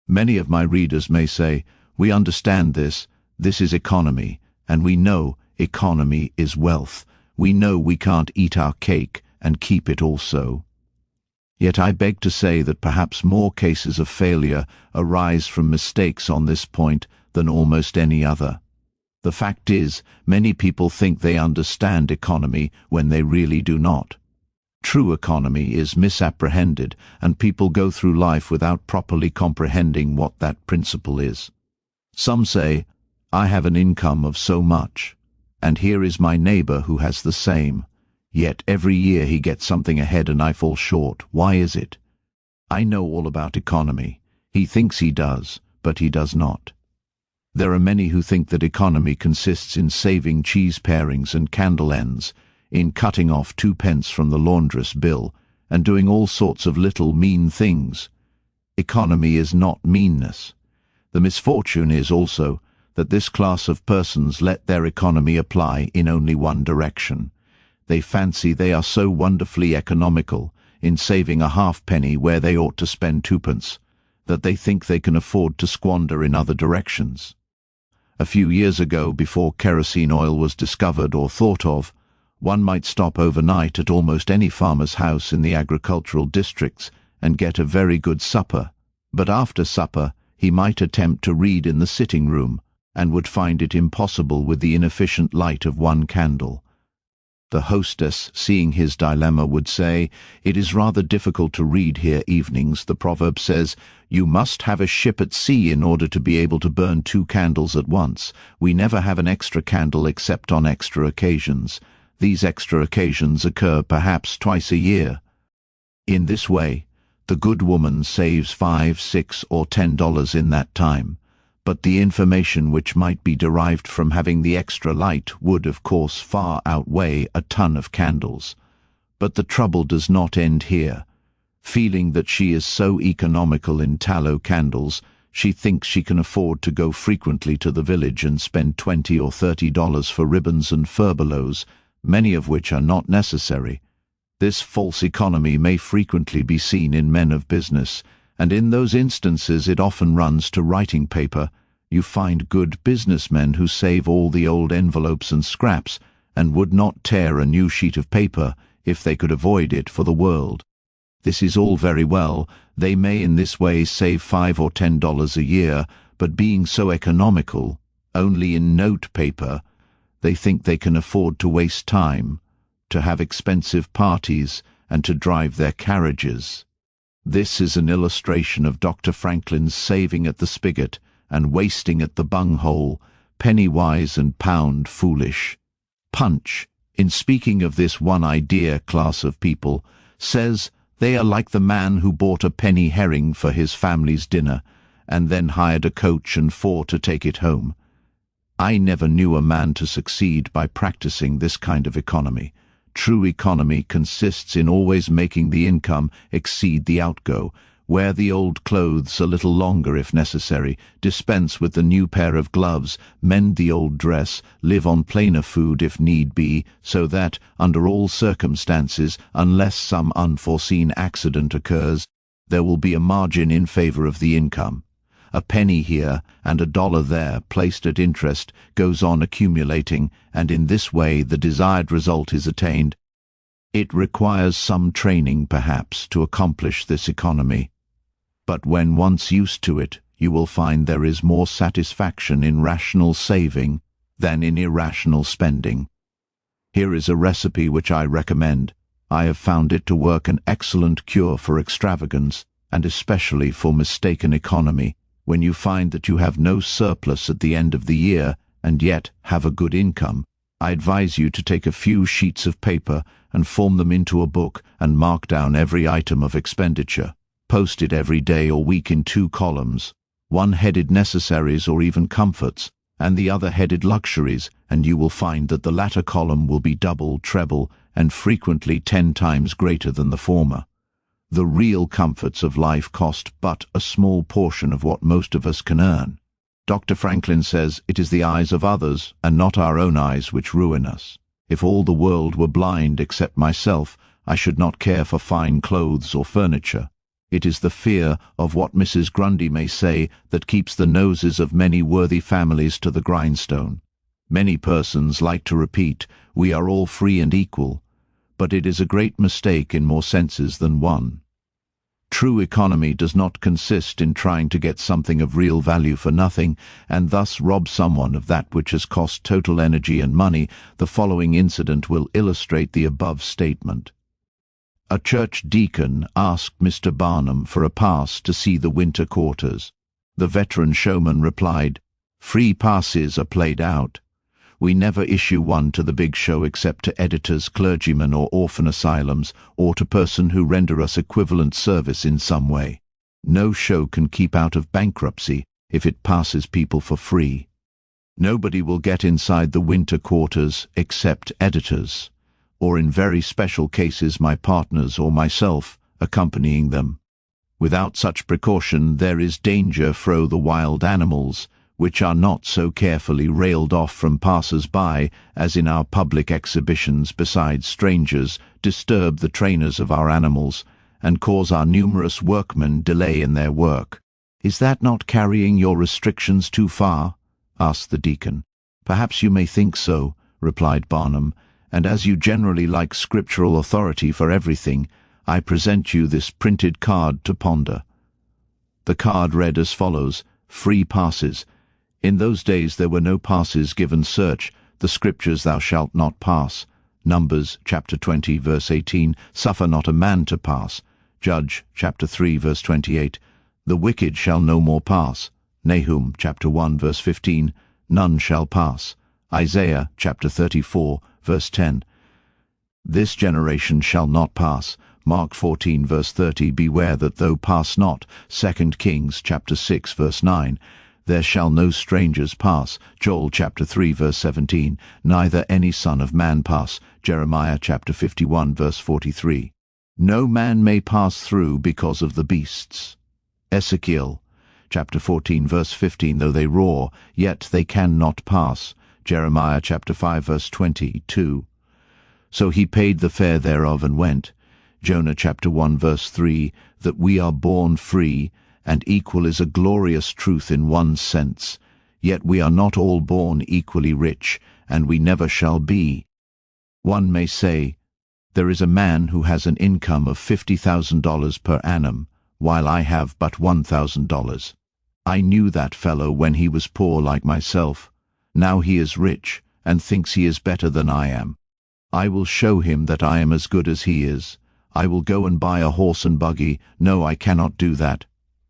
Many of my readers may say, "We understand this, this is economy, and we know economy is wealth. We know we can't eat our cake and keep it also." Yet I beg to say that perhaps more cases of failure arise from mistakes on this point than almost any other. The fact is, many people think they understand economy when they really do not. True economy is misapprehended, and people go through life without properly comprehending what that principle is. Some say, "I have an income of so much, and here is my neighbor who has the same. Yet every year he gets something ahead and I fall short. Why is it?" I know all about economy. He thinks he does, but he does not. There are many who think that economy consists in saving cheese parings and candle ends, in cutting off 2p from the laundress bill, and doing all sorts of little mean things. Economy is not meanness. The misfortune is also that this class of persons let their economy apply in only one direction. They fancy they are so wonderfully economical in saving a halfpenny where they ought to spend 2p, that they think they can afford to squander in other directions. A few years ago, before kerosene oil was discovered or thought of, one might stop overnight at almost any farmer's house in the agricultural districts and get a very good supper, but after supper he might attempt to read in the sitting room, and would find it impossible with the inefficient light of one candle. The hostess, seeing his dilemma, would say, "It is rather difficult to read here evenings. The proverb says, 'You must have a ship at sea in order to be able to burn 2 candles at once. We never have an extra candle except on extra occasions. These extra occasions occur perhaps twice a year.'" In this way, the good woman saves $5, $6, or $10 in that time. But the information which might be derived from having the extra light would, of course, far outweigh a ton of candles. But the trouble does not end here. Feeling that she is so economical in tallow candles, she thinks she can afford to go frequently to the village and spend $20 or $30 for ribbons and furbelows, many of which are not necessary. This false economy may frequently be seen in men of business, and in those instances it often runs to writing paper. You find good businessmen who save all the old envelopes and scraps, and would not tear a new sheet of paper if they could avoid it for the world. This is all very well. They may in this way save $5 or $10 a year, but being so economical, only in note paper, they think they can afford to waste time, to have expensive parties, and to drive their carriages. This is an illustration of Dr. Franklin's saving at the spigot and wasting at the bunghole, penny wise and pound foolish. Punch, in speaking of this one-idea class of people, says they are like the man who bought a penny herring for his family's dinner and then hired a coach and 4 to take it home. I never knew a man to succeed by practicing this kind of economy. True economy consists in always making the income exceed the outgo, wear the old clothes a little longer if necessary, dispense with the new pair of gloves, mend the old dress, live on plainer food if need be, so that, under all circumstances, unless some unforeseen accident occurs, there will be a margin in favor of the income. A penny here and $1 there, placed at interest, goes on accumulating, and in this way the desired result is attained. It requires some training, perhaps, to accomplish this economy. But when once used to it, you will find there is more satisfaction in rational saving than in irrational spending. Here is a recipe which I recommend. I have found it to work an excellent cure for extravagance, and especially for mistaken economy. When you find that you have no surplus at the end of the year and yet have a good income, I advise you to take a few sheets of paper and form them into a book and mark down every item of expenditure. Post it every day or week in 2 columns, one headed necessaries or even comforts, and the other headed luxuries, and you will find that the latter column will be double, treble, and frequently 10 times greater than the former. The real comforts of life cost but a small portion of what most of us can earn. Dr. Franklin says it is the eyes of others and not our own eyes which ruin us. If all the world were blind except myself, I should not care for fine clothes or furniture. It is the fear of what Mrs. Grundy may say that keeps the noses of many worthy families to the grindstone. Many persons like to repeat, "We are all free and equal," but it is a great mistake in more senses than one. True economy does not consist in trying to get something of real value for nothing, and thus rob someone of that which has cost total energy and money. The following incident will illustrate the above statement. A church deacon asked Mr. Barnum for a pass to see the winter quarters. The veteran showman replied, "Free passes are played out. We never issue one to the big show except to editors, clergymen, or orphan asylums, or to persons who render us equivalent service in some way. No show can keep out of bankruptcy if it passes people for free. Nobody will get inside the winter quarters except editors, or in very special cases my partners or myself accompanying them. Without such precaution there is danger fro the wild animals, which are not so carefully railed off from passers-by as in our public exhibitions, besides strangers, disturb the trainers of our animals, and cause our numerous workmen delay in their work." "Is that not carrying your restrictions too far?" asked the deacon. "Perhaps you may think so," replied Barnum, "and as you generally like scriptural authority for everything, I present you this printed card to ponder." The card read as follows: "Free passes." In those days there were no passes given. Search the scriptures, "Thou shalt not pass." Numbers chapter 20 verse 18, "Suffer not a man to pass." Judge chapter 3 verse 28, "The wicked shall no more pass." Nahum chapter 1 verse 15, "None shall pass." Isaiah chapter 34 verse 10, "This generation shall not pass." Mark 14 verse 30, "Beware that thou pass not." 2 Kings chapter 6 verse 9, "There shall no strangers pass." Joel chapter 3 verse 17, "Neither any son of man pass." Jeremiah chapter 51 verse 43, "No man may pass through because of the beasts." Ezekiel chapter 14 verse 15, "Though they roar, yet they cannot pass." Jeremiah chapter 5 verse 22, "So he paid the fare thereof and went." Jonah chapter 1 verse 3, "That we are born free and equal is a glorious truth in one sense, yet we are not all born equally rich, and we never shall be." One may say, "There is a man who has an income of $50,000 per annum, while I have but $1,000. I knew that fellow when he was poor like myself. Now he is rich, and thinks he is better than I am. I will show him that I am as good as he is. I will go and buy a horse and buggy. No, I cannot do that.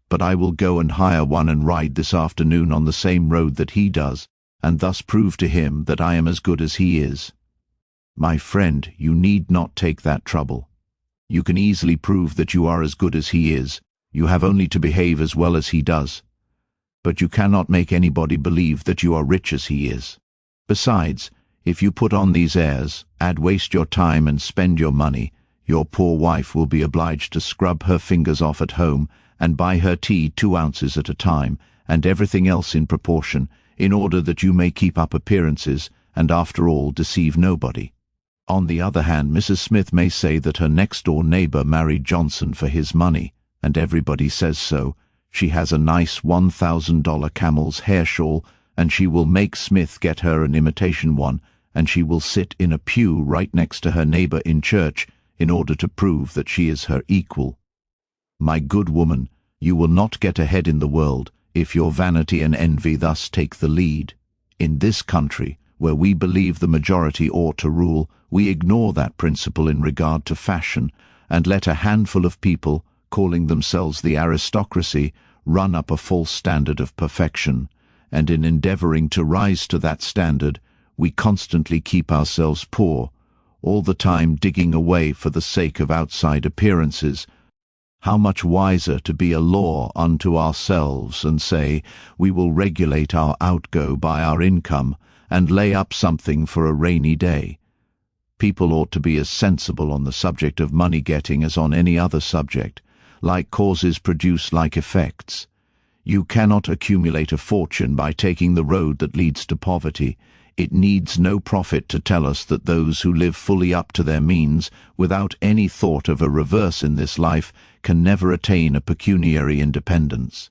But I will go and hire one and ride this afternoon on the same road that he does, and thus prove to him that I am as good as he is." My friend, you need not take that trouble. You can easily prove that you are as good as he is. You have only to behave as well as he does. But you cannot make anybody believe that you are rich as he is. Besides, if you put on these airs, waste your time and spend your money, your poor wife will be obliged to scrub her fingers off at home and buy her tea 2 ounces at a time, and everything else in proportion, in order that you may keep up appearances, and after all deceive nobody. On the other hand, Mrs. Smith may say that her next-door neighbor married Johnson for his money, and everybody says so. She has a nice $1,000 camel's hair shawl, and she will make Smith get her an imitation one, and she will sit in a pew right next to her neighbor in church in order to prove that she is her equal. My good woman, you will not get ahead in the world if your vanity and envy thus take the lead. In this country, where we believe the majority ought to rule, we ignore that principle in regard to fashion, and let a handful of people, calling themselves the aristocracy, run up a false standard of perfection, and in endeavoring to rise to that standard, we constantly keep ourselves poor, all the time digging away for the sake of outside appearances. How much wiser to be a law unto ourselves and say, we will regulate our outgo by our income and lay up something for a rainy day. People ought to be as sensible on the subject of money-getting as on any other subject. Like causes produce like effects. You cannot accumulate a fortune by taking the road that leads to poverty. It needs no prophet to tell us that those who live fully up to their means, without any thought of a reverse in this life, can never attain a pecuniary independence.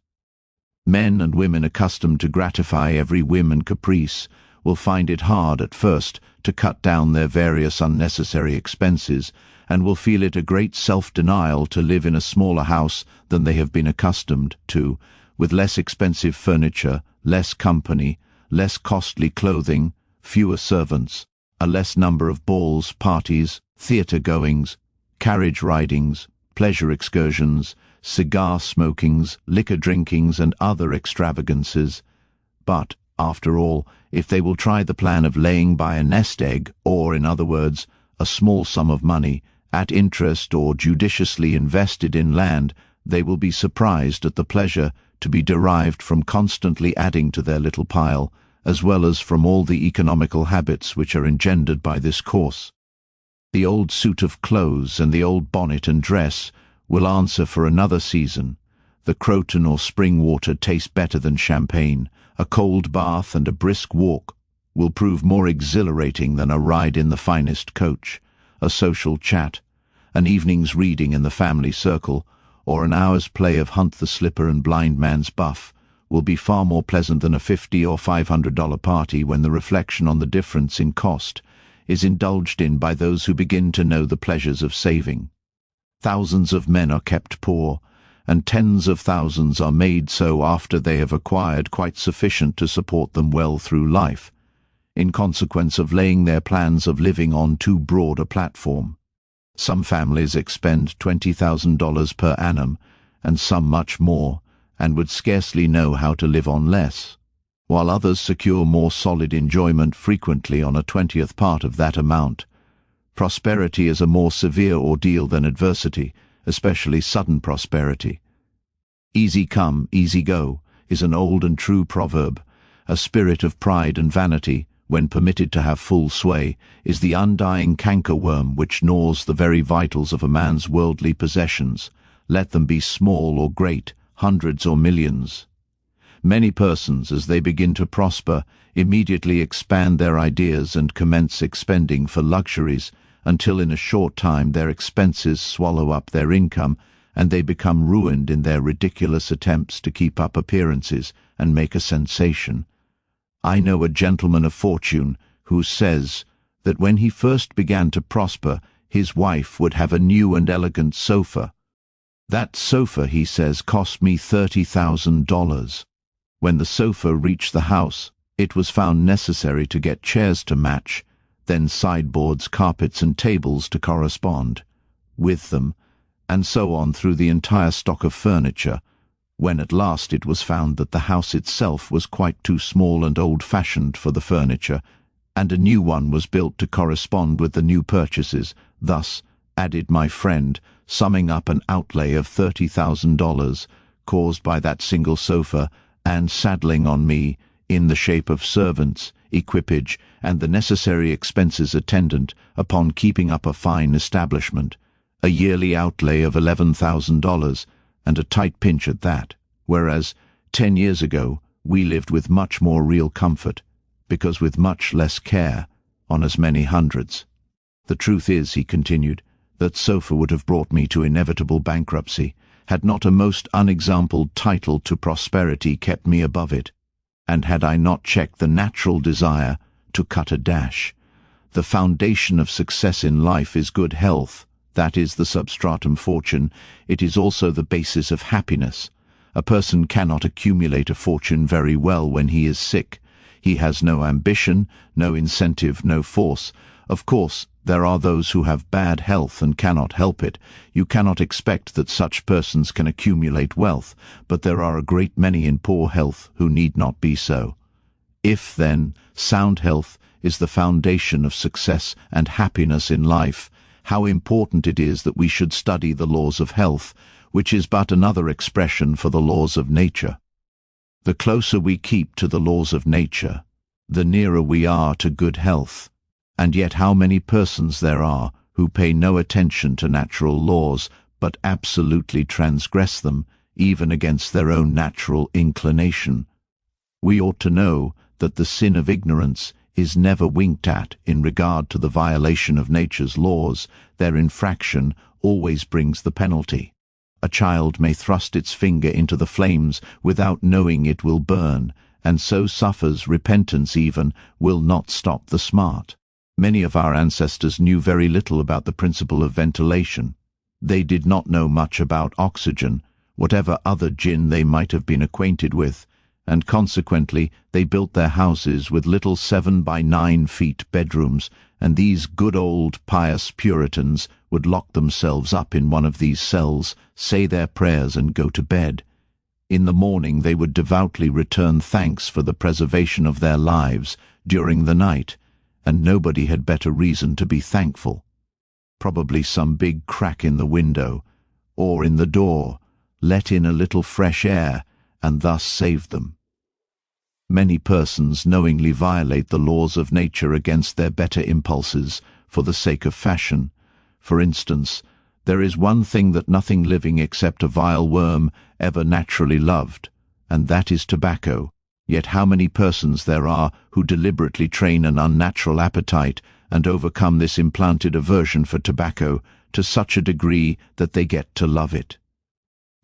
Men and women accustomed to gratify every whim and caprice will find it hard at first to cut down their various unnecessary expenses, and will feel it a great self-denial to live in a smaller house than they have been accustomed to, with less expensive furniture, less company, less costly clothing, fewer servants, a less number of balls, parties, theatre goings, carriage ridings, pleasure excursions, cigar smokings, liquor drinkings, and other extravagances. But, after all, if they will try the plan of laying by a nest egg, or, in other words, a small sum of money, at interest or judiciously invested in land, they will be surprised at the pleasure to be derived from constantly adding to their little pile, as well as from all the economical habits which are engendered by this course. The old suit of clothes and the old bonnet and dress will answer for another season. The Croton or spring water tastes better than champagne. A cold bath and a brisk walk will prove more exhilarating than a ride in the finest coach. A social chat, an evening's reading in the family circle, or an hour's play of hunt the slipper and blind man's buff will be far more pleasant than a $50 or $500 party when the reflection on the difference in cost is indulged in by those who begin to know the pleasures of saving. Thousands of men are kept poor, and tens of thousands are made so after they have acquired quite sufficient to support them well through life, in consequence of laying their plans of living on too broad a platform. Some families expend $20,000 per annum, and some much more, and would scarcely know how to live on less, while others secure more solid enjoyment frequently on a 20th part of that amount. Prosperity is a more severe ordeal than adversity, especially sudden prosperity. Easy come, easy go is an old and true proverb. A spirit of pride and vanity, when permitted to have full sway, is the undying cankerworm which gnaws the very vitals of a man's worldly possessions, let them be small or great, hundreds or millions. Many persons, as they begin to prosper, immediately expand their ideas and commence expending for luxuries, until in a short time their expenses swallow up their income, and they become ruined in their ridiculous attempts to keep up appearances and make a sensation. I know a gentleman of fortune who says that when he first began to prosper, his wife would have a new and elegant sofa. That sofa, he says, cost me $30,000. When the sofa reached the house, it was found necessary to get chairs to match, then sideboards, carpets, and tables to correspond with them, and so on through the entire stock of furniture, when at last it was found that the house itself was quite too small and old-fashioned for the furniture, and a new one was built to correspond with the new purchases. Thus, added my friend, summing up an outlay of $30,000 caused by that single sofa, and saddling on me, in the shape of servants, equipage, and the necessary expenses attendant upon keeping up a fine establishment, a yearly outlay of $11,000, and a tight pinch at that, whereas 10 years ago we lived with much more real comfort, because with much less care, on as many hundreds. The truth is, he continued, that sofa would have brought me to inevitable bankruptcy, had not a most unexampled title to prosperity kept me above it, and had I not checked the natural desire to cut a dash. The foundation of success in life is good health. That is the substratum fortune. It is also the basis of happiness. A person cannot accumulate a fortune very well when he is sick. He has no ambition, no incentive, no force. Of course, there are those who have bad health and cannot help it. You cannot expect that such persons can accumulate wealth, but there are a great many in poor health who need not be so. If, then, sound health is the foundation of success and happiness in life, how important it is that we should study the laws of health, which is but another expression for the laws of nature. The closer we keep to the laws of nature, the nearer we are to good health. And yet how many persons there are who pay no attention to natural laws, but absolutely transgress them, even against their own natural inclination. We ought to know that the sin of ignorance is never winked at in regard to the violation of nature's laws. Their infraction always brings the penalty. A child may thrust its finger into the flames without knowing it will burn, and so suffers. Repentance even will not stop the smart. Many of our ancestors knew very little about the principle of ventilation. They did not know much about oxygen, whatever other gin they might have been acquainted with, and consequently they built their houses with little 7 by 9 feet bedrooms, and these good old pious Puritans would lock themselves up in one of these cells, say their prayers and go to bed. In the morning they would devoutly return thanks for the preservation of their lives during the night, and nobody had better reason to be thankful. Probably some big crack in the window, or in the door, let in a little fresh air, and thus saved them. Many persons knowingly violate the laws of nature against their better impulses for the sake of fashion. For instance, there is one thing that nothing living except a vile worm ever naturally loved, and that is tobacco. Yet how many persons there are who deliberately train an unnatural appetite and overcome this implanted aversion for tobacco to such a degree that they get to love it.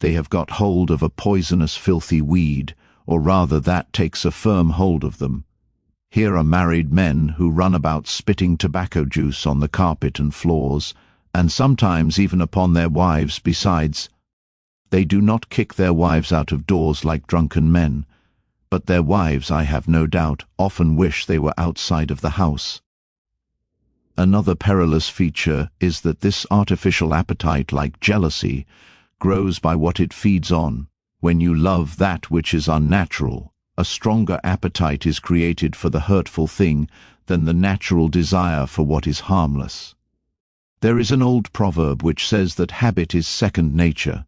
They have got hold of a poisonous, filthy weed, or rather that takes a firm hold of them. Here are married men who run about spitting tobacco juice on the carpet and floors, and sometimes even upon their wives besides. They do not kick their wives out of doors like drunken men, but their wives, I have no doubt, often wish they were outside of the house. Another perilous feature is that this artificial appetite, like jealousy, grows by what it feeds on. When you love that which is unnatural, a stronger appetite is created for the hurtful thing than the natural desire for what is harmless. There is an old proverb which says that habit is second nature,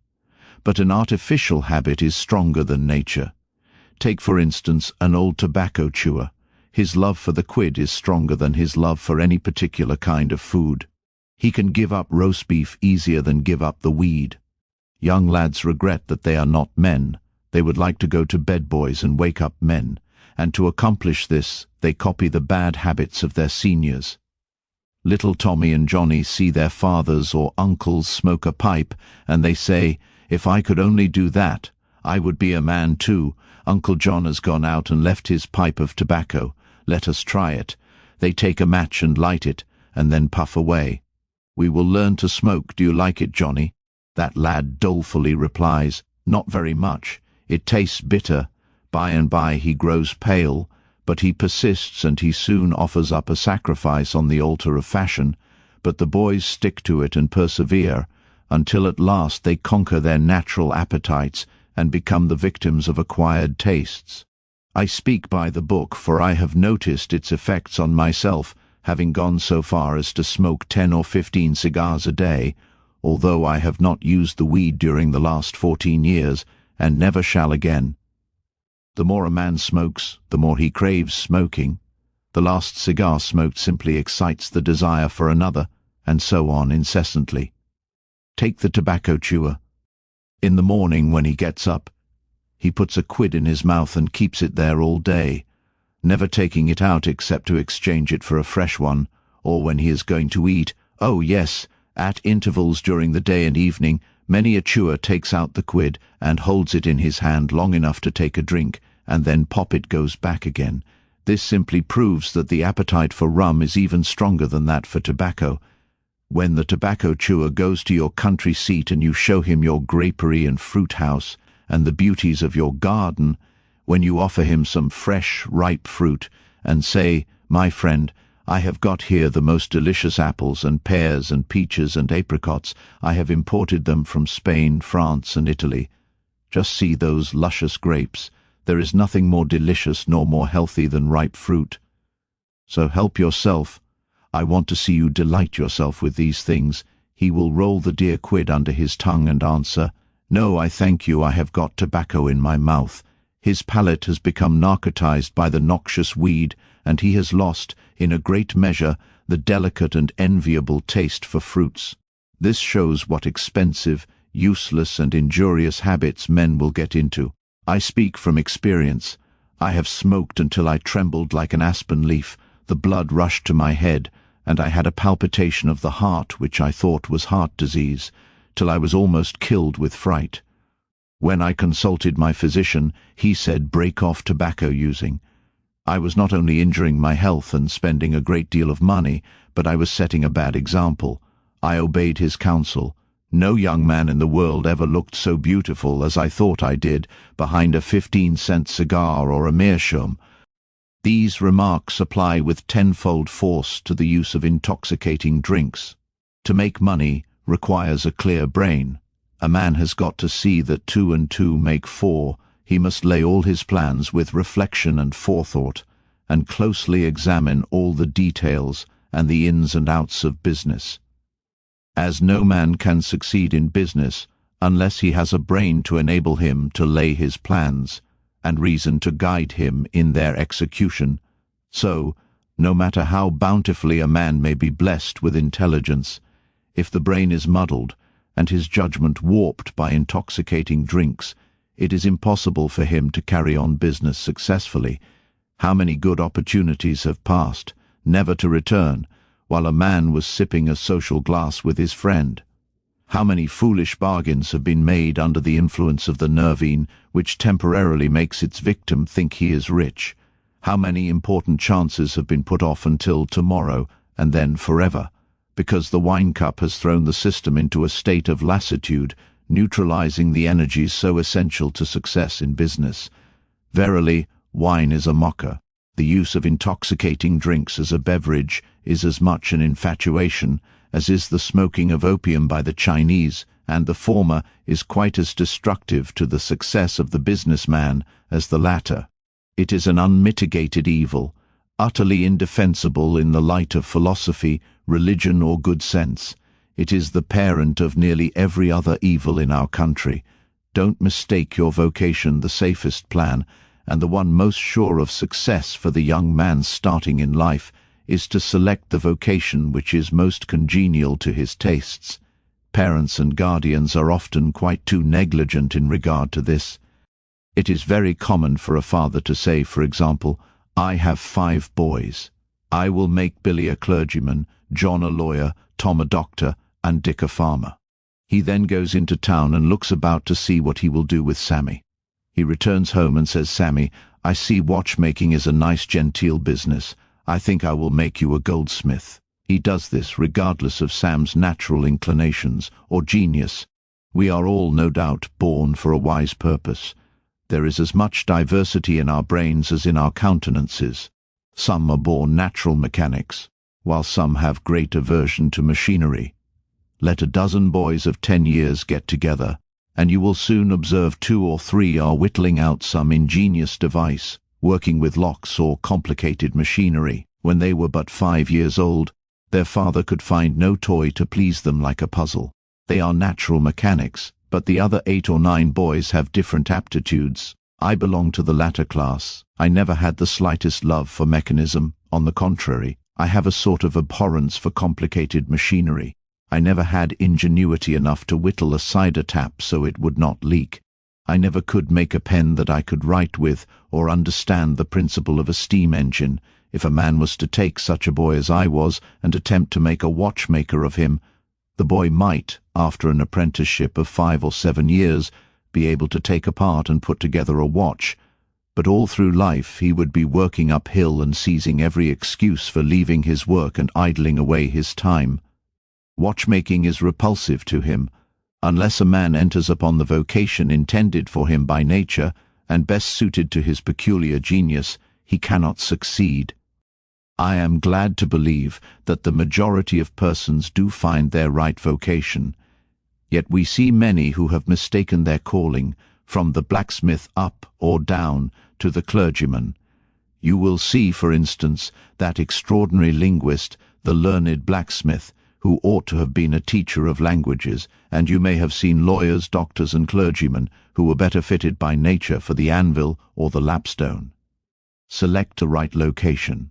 but an artificial habit is stronger than nature. Take, for instance, an old tobacco chewer. His love for the quid is stronger than his love for any particular kind of food. He can give up roast beef easier than give up the weed. Young lads regret that they are not men. They would like to go to bed, boys, and wake up men, and to accomplish this they copy the bad habits of their seniors. Little Tommy and Johnny see their fathers or uncles smoke a pipe, and they say, "If I could only do that, I would be a man too. Uncle John has gone out and left his pipe of tobacco. Let us try it." They take a match and light it, and then puff away. "We will learn to smoke. Do you like it, Johnny?" That lad dolefully replies, "Not very much. It tastes bitter." By and by he grows pale, but he persists, and he soon offers up a sacrifice on the altar of fashion. But the boys stick to it and persevere, until at last they conquer their natural appetites and become the victims of acquired tastes. I speak by the book, for I have noticed its effects on myself, having gone so far as to smoke 10 or 15 cigars a day, although I have not used the weed during the last 14 years, and never shall again. The more a man smokes, the more he craves smoking. The last cigar smoked simply excites the desire for another, and so on incessantly. Take the tobacco chewer. In the morning when he gets up, he puts a quid in his mouth and keeps it there all day, never taking it out except to exchange it for a fresh one, or when he is going to eat. Oh yes, at intervals during the day and evening, many a chewer takes out the quid and holds it in his hand long enough to take a drink, and then pop it goes back again. This simply proves that the appetite for rum is even stronger than that for tobacco. When the tobacco chewer goes to your country seat and you show him your grapery and fruit house and the beauties of your garden, when you offer him some fresh, ripe fruit and say, "My friend, I have got here the most delicious apples and pears and peaches and apricots. I have imported them from Spain, France, and Italy. Just see those luscious grapes. There is nothing more delicious nor more healthy than ripe fruit. So help yourself. I want to see you delight yourself with these things." He will roll the dear quid under his tongue and answer, "No, I thank you, I have got tobacco in my mouth." His palate has become narcotized by the noxious weed, and he has lost, in a great measure, the delicate and enviable taste for fruits. This shows what expensive, useless, and injurious habits men will get into. I speak from experience. I have smoked until I trembled like an aspen leaf. the blood rushed to my head, and I had a palpitation of the heart which I thought was heart disease, till I was almost killed with fright. When I consulted my physician, he said break off tobacco using. I was not only injuring my health and spending a great deal of money, but I was setting a bad example. I obeyed his counsel. No young man in the world ever looked so beautiful as I thought I did behind a 15-cent cigar or a meerschaum. These remarks apply with tenfold force to the use of intoxicating drinks. To make money requires a clear brain. A man has got to see that 2 and 2 make 4. He must lay all his plans with reflection and forethought, and closely examine all the details and the ins and outs of business. As no man can succeed in business unless he has a brain to enable him to lay his plans, and reason to guide him in their execution, so, no matter how bountifully a man may be blessed with intelligence, if the brain is muddled and his judgment warped by intoxicating drinks, it is impossible for him to carry on business successfully. How many good opportunities have passed, never to return, while a man was sipping a social glass with his friend? How many foolish bargains have been made under the influence of the nervine, which temporarily makes its victim think he is rich? How many important chances have been put off until tomorrow, and then forever, because the wine cup has thrown the system into a state of lassitude, neutralizing the energies so essential to success in business? Verily, wine is a mocker. The use of intoxicating drinks as a beverage is as much an infatuation as is the smoking of opium by the Chinese, and the former is quite as destructive to the success of the businessman as the latter. It is an unmitigated evil, utterly indefensible in the light of philosophy, religion, or good sense. It is the parent of nearly every other evil in our country. Don't mistake your vocation the safest plan, and the one most sure of success for the young man starting in life is to select the vocation which is most congenial to his tastes. Parents and guardians are often quite too negligent in regard to this. It is very common for a father to say, for example, I have 5 boys. I will make Billy a clergyman, John a lawyer, Tom a doctor, and Dick a farmer. He then goes into town and looks about to see what he will do with Sammy. He returns home and says, Sammy, I see watchmaking is a nice genteel business. I think I will make you a goldsmith. He does this regardless of Sam's natural inclinations or genius. We are all, no doubt, born for a wise purpose. There is as much diversity in our brains as in our countenances. Some are born natural mechanics, while some have great aversion to machinery. Let a dozen boys of 10 years get together, and you will soon observe 2 or 3 are whittling out some ingenious device, working with locks or complicated machinery. When they were but 5 years old, their father could find no toy to please them like a puzzle. They are natural mechanics, but the other 8 or 9 boys have different aptitudes. I belong to the latter class. I never had the slightest love for mechanism. On the contrary, I have a sort of abhorrence for complicated machinery. I never had ingenuity enough to whittle a cider tap so it would not leak. I never could make a pen that I could write with, or understand the principle of a steam engine. If a man was to take such a boy as I was and attempt to make a watchmaker of him, the boy might, after an apprenticeship of 5 or 7 years, be able to take apart and put together a watch, but all through life he would be working uphill and seizing every excuse for leaving his work and idling away his time. Watchmaking is repulsive to him. Unless a man enters upon the vocation intended for him by nature and best suited to his peculiar genius, he cannot succeed. I am glad to believe that the majority of persons do find their right vocation, yet we see many who have mistaken their calling, from the blacksmith up or down to the clergyman. You will see, for instance, that extraordinary linguist, the learned blacksmith, who ought to have been a teacher of languages, and you may have seen lawyers, doctors, and clergymen who were better fitted by nature for the anvil or the lapstone. Select a right location.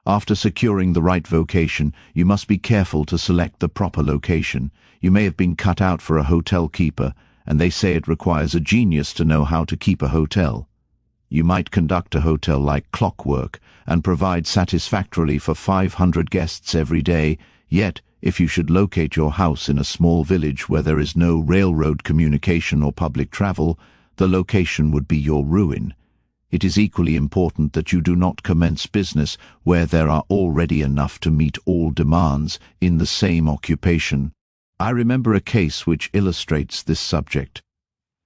After securing the right vocation, you must be careful to select the proper location. You may have been cut out for a hotel keeper, and they say it requires a genius to know how to keep a hotel. You might conduct a hotel like clockwork and provide satisfactorily for 500 guests every day, yet if you should locate your house in a small village where there is no railroad communication or public travel, the location would be your ruin. It is equally important that you do not commence business where there are already enough to meet all demands in the same occupation. I remember a case which illustrates this subject.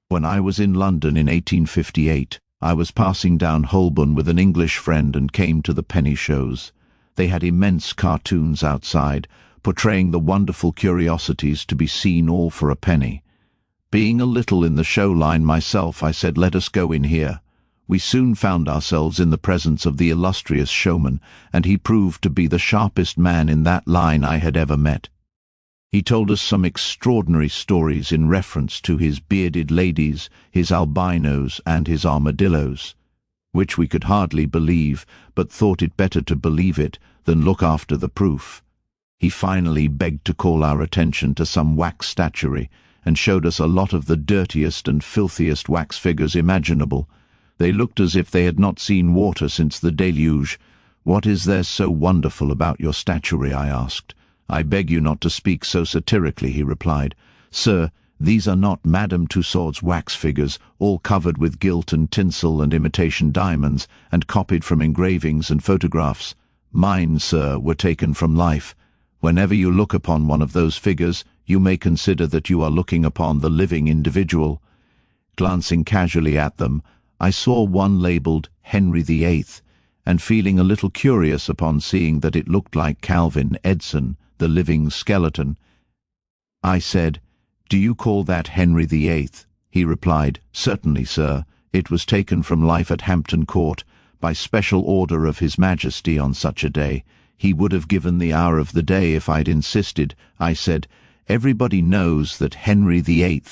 When I was in London in 1858, I was passing down Holborn with an English friend and came to the penny shows. They had immense cartoons outside, portraying the wonderful curiosities to be seen all for a penny. Being a little in the show line myself, I said, "Let us go in here." We soon found ourselves in the presence of the illustrious showman, and he proved to be the sharpest man in that line I had ever met. He told us some extraordinary stories in reference to his bearded ladies, his albinos, and his armadillos, which we could hardly believe, but thought it better to believe it than look after the proof. He finally begged to call our attention to some wax statuary, and showed us a lot of the dirtiest and filthiest wax figures imaginable. They looked as if they had not seen water since the deluge. "What is there so wonderful about your statuary?" I asked. "I beg you not to speak so satirically," he replied. "Sir, these are not Madame Tussaud's wax figures, all covered with gilt and tinsel and imitation diamonds, and copied from engravings and photographs. Mine, sir, were taken from life. Whenever you look upon one of those figures, you may consider that you are looking upon the living individual." Glancing casually at them, I saw one labelled Henry VIII, and feeling a little curious upon seeing that it looked like Calvin Edson, the living skeleton, I said, "Do you call that Henry VIII?" He replied, "Certainly, sir. It was taken from life at Hampton Court, by special order of His Majesty on such a day. He would have given the hour of the day if I'd insisted." I said, "Everybody knows that Henry VIII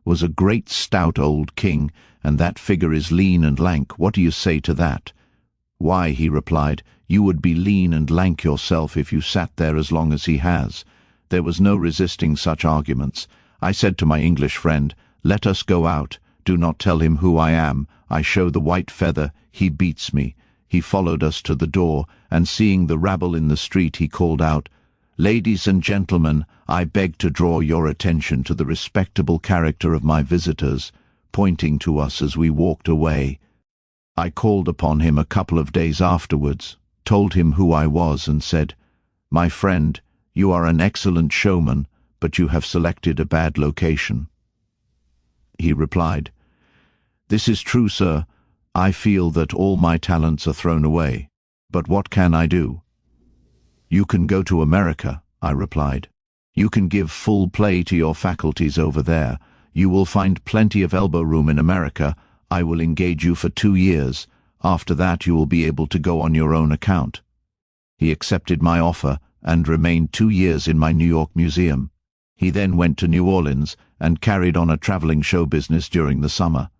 was a great stout old king, and that figure is lean and lank. What do you say to that?" "Why," he replied, "you would be lean and lank yourself if you sat there as long as he has." There was no resisting such arguments. I said to my English friend, "Let us go out. Do not tell him who I am. I show the white feather. He beats me." He followed us to the door, and seeing the rabble in the street, he called out, "Ladies and gentlemen, I beg to draw your attention to the respectable character of my visitors," pointing to us as we walked away. I called upon him a couple of days afterwards, told him who I was, and said, "My friend, you are an excellent showman, but you have selected a bad location." He replied, "This is true, sir. I feel that all my talents are thrown away, but what can I do?" "You can go to America," I replied. "You can give full play to your faculties over there. You will find plenty of elbow room in America. I will engage you for 2 years. After that you will be able to go on your own account." He accepted my offer and remained 2 years in my New York museum. He then went to New Orleans and carried on a traveling show business during the summer.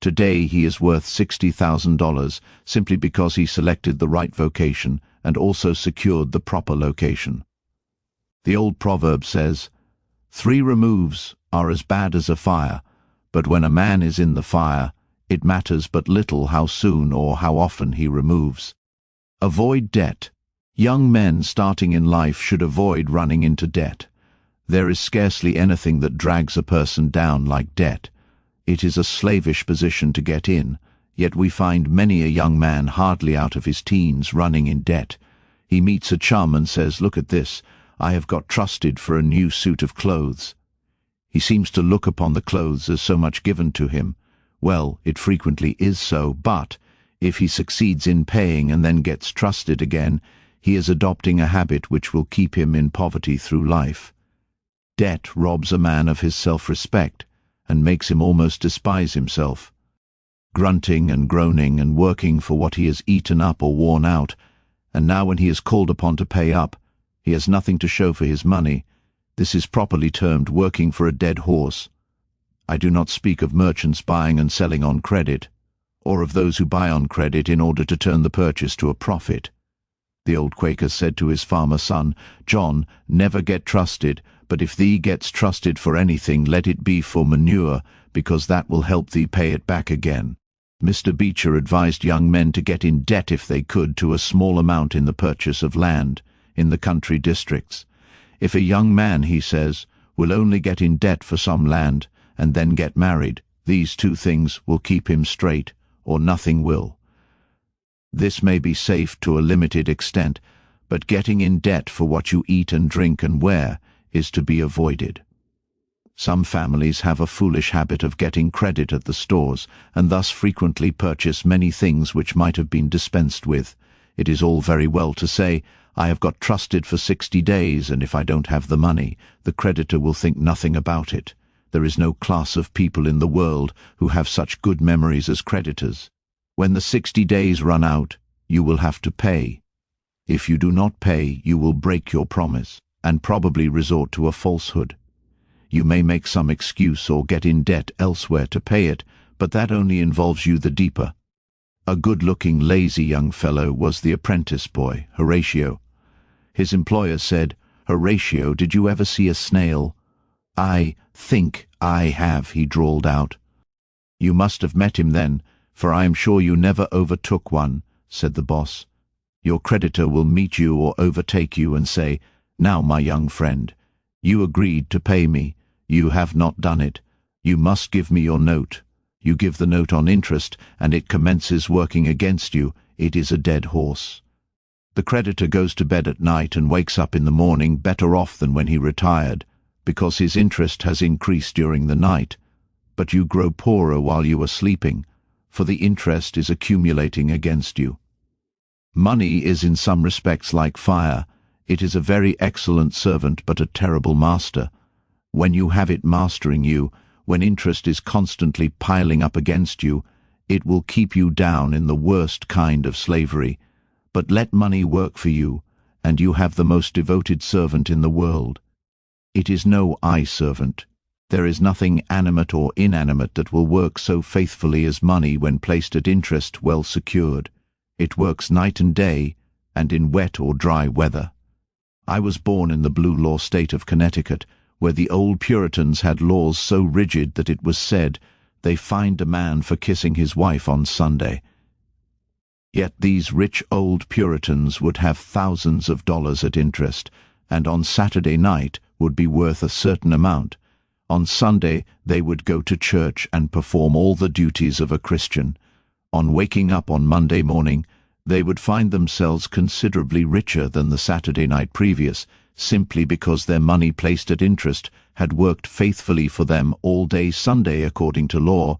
Today he is worth $60,000 simply because he selected the right vocation and also secured the proper location. The old proverb says, "3 removes are as bad as a fire, but when a man is in the fire, it matters but little how soon or how often he removes." Avoid debt. Young men starting in life should avoid running into debt. There is scarcely anything that drags a person down like debt. It is a slavish position to get in, yet we find many a young man hardly out of his teens running in debt. He meets a chum and says, "Look at this, I have got trusted for a new suit of clothes." He seems to look upon the clothes as so much given to him. Well, it frequently is so, but if he succeeds in paying and then gets trusted again, he is adopting a habit which will keep him in poverty through life. Debt robs a man of his self-respect and makes him almost despise himself. Grunting and groaning and working for what he has eaten up or worn out, and now when he is called upon to pay up, he has nothing to show for his money. This is properly termed working for a dead horse. I do not speak of merchants buying and selling on credit, or of those who buy on credit in order to turn the purchase to a profit. The old Quaker said to his farmer son, "John, never get trusted, but if thee gets trusted for anything, let it be for manure, because that will help thee pay it back again." Mr. Beecher advised young men to get in debt if they could to a small amount in the purchase of land in the country districts. If a young man, he says, will only get in debt for some land and then get married, these two things will keep him straight, or nothing will. This may be safe to a limited extent, but getting in debt for what you eat and drink and wear is to be avoided. Some families have a foolish habit of getting credit at the stores and thus frequently purchase many things which might have been dispensed with. It is all very well to say, "I have got trusted for 60 days, and if I don't have the money, the creditor will think nothing about it." There is no class of people in the world who have such good memories as creditors. When the 60 days run out, you will have to pay. If you do not pay, you will break your promise and probably resort to a falsehood. You may make some excuse or get in debt elsewhere to pay it, but that only involves you the deeper. A good-looking, lazy young fellow was the apprentice boy, Horatio. His employer said, "Horatio, did you ever see a snail?" "I think I have," he drawled out. "You must have met him then, for I am sure you never overtook one," said the boss. Your creditor will meet you or overtake you and say, "Now, my young friend, you agreed to pay me. You have not done it. You must give me your note." You give the note on interest, and it commences working against you. It is a dead horse. The creditor goes to bed at night and wakes up in the morning better off than when he retired, because his interest has increased during the night. But you grow poorer while you are sleeping, for the interest is accumulating against you. Money is in some respects like fire. It is a very excellent servant but a terrible master. When you have it mastering you, when interest is constantly piling up against you, it will keep you down in the worst kind of slavery. But let money work for you, and you have the most devoted servant in the world. It is no eye-servant. There is nothing animate or inanimate that will work so faithfully as money when placed at interest well secured. It works night and day, and in wet or dry weather. I was born in the blue law state of Connecticut, where the old Puritans had laws so rigid that it was said they fined a man for kissing his wife on Sunday. Yet these rich old Puritans would have thousands of dollars at interest, and on Saturday night would be worth a certain amount. On Sunday they would go to church and perform all the duties of a Christian. On waking up on Monday morning, they would find themselves considerably richer than the Saturday night previous, simply because their money placed at interest had worked faithfully for them all day Sunday according to law.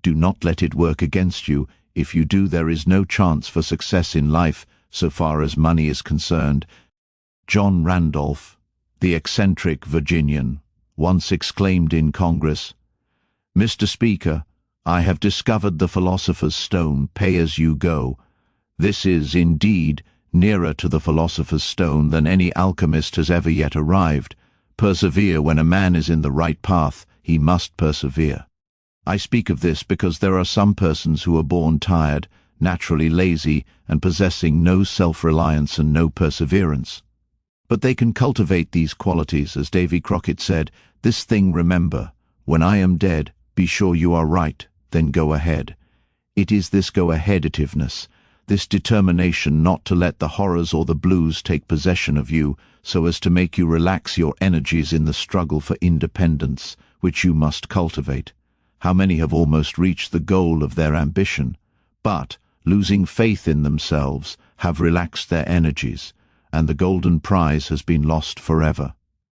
Do not let it work against you. If you do, there is no chance for success in life so far as money is concerned. John Randolph, the eccentric Virginian, once exclaimed in Congress, "Mr. Speaker, I have discovered the philosopher's stone, pay as you go. This is, indeed, nearer to the philosopher's stone than any alchemist has ever yet arrived. Persevere when a man is in the right path, he must persevere." I speak of this because there are some persons who are born tired, naturally lazy, and possessing no self-reliance and no perseverance. But they can cultivate these qualities, as Davy Crockett said, "This thing remember, when I am dead, be sure you are right, then go ahead." It is this go-aheaditiveness, this determination not to let the horrors or the blues take possession of you so as to make you relax your energies in the struggle for independence, which you must cultivate. How many have almost reached the goal of their ambition, but, losing faith in themselves, have relaxed their energies, and the golden prize has been lost forever.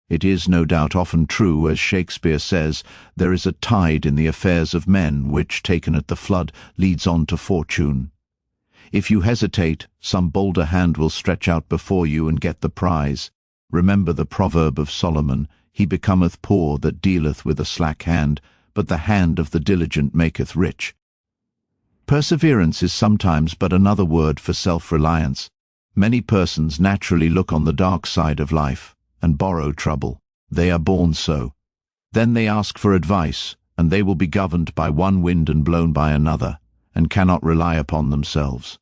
It is no doubt often true, as Shakespeare says, there is a tide in the affairs of men which, taken at the flood, leads on to fortune. If you hesitate, some bolder hand will stretch out before you and get the prize. Remember the proverb of Solomon, "He becometh poor that dealeth with a slack hand, but the hand of the diligent maketh rich." Perseverance is sometimes but another word for self-reliance. Many persons naturally look on the dark side of life and borrow trouble. They are born so. Then they ask for advice, and they will be governed by one wind and blown by another, and cannot rely upon themselves.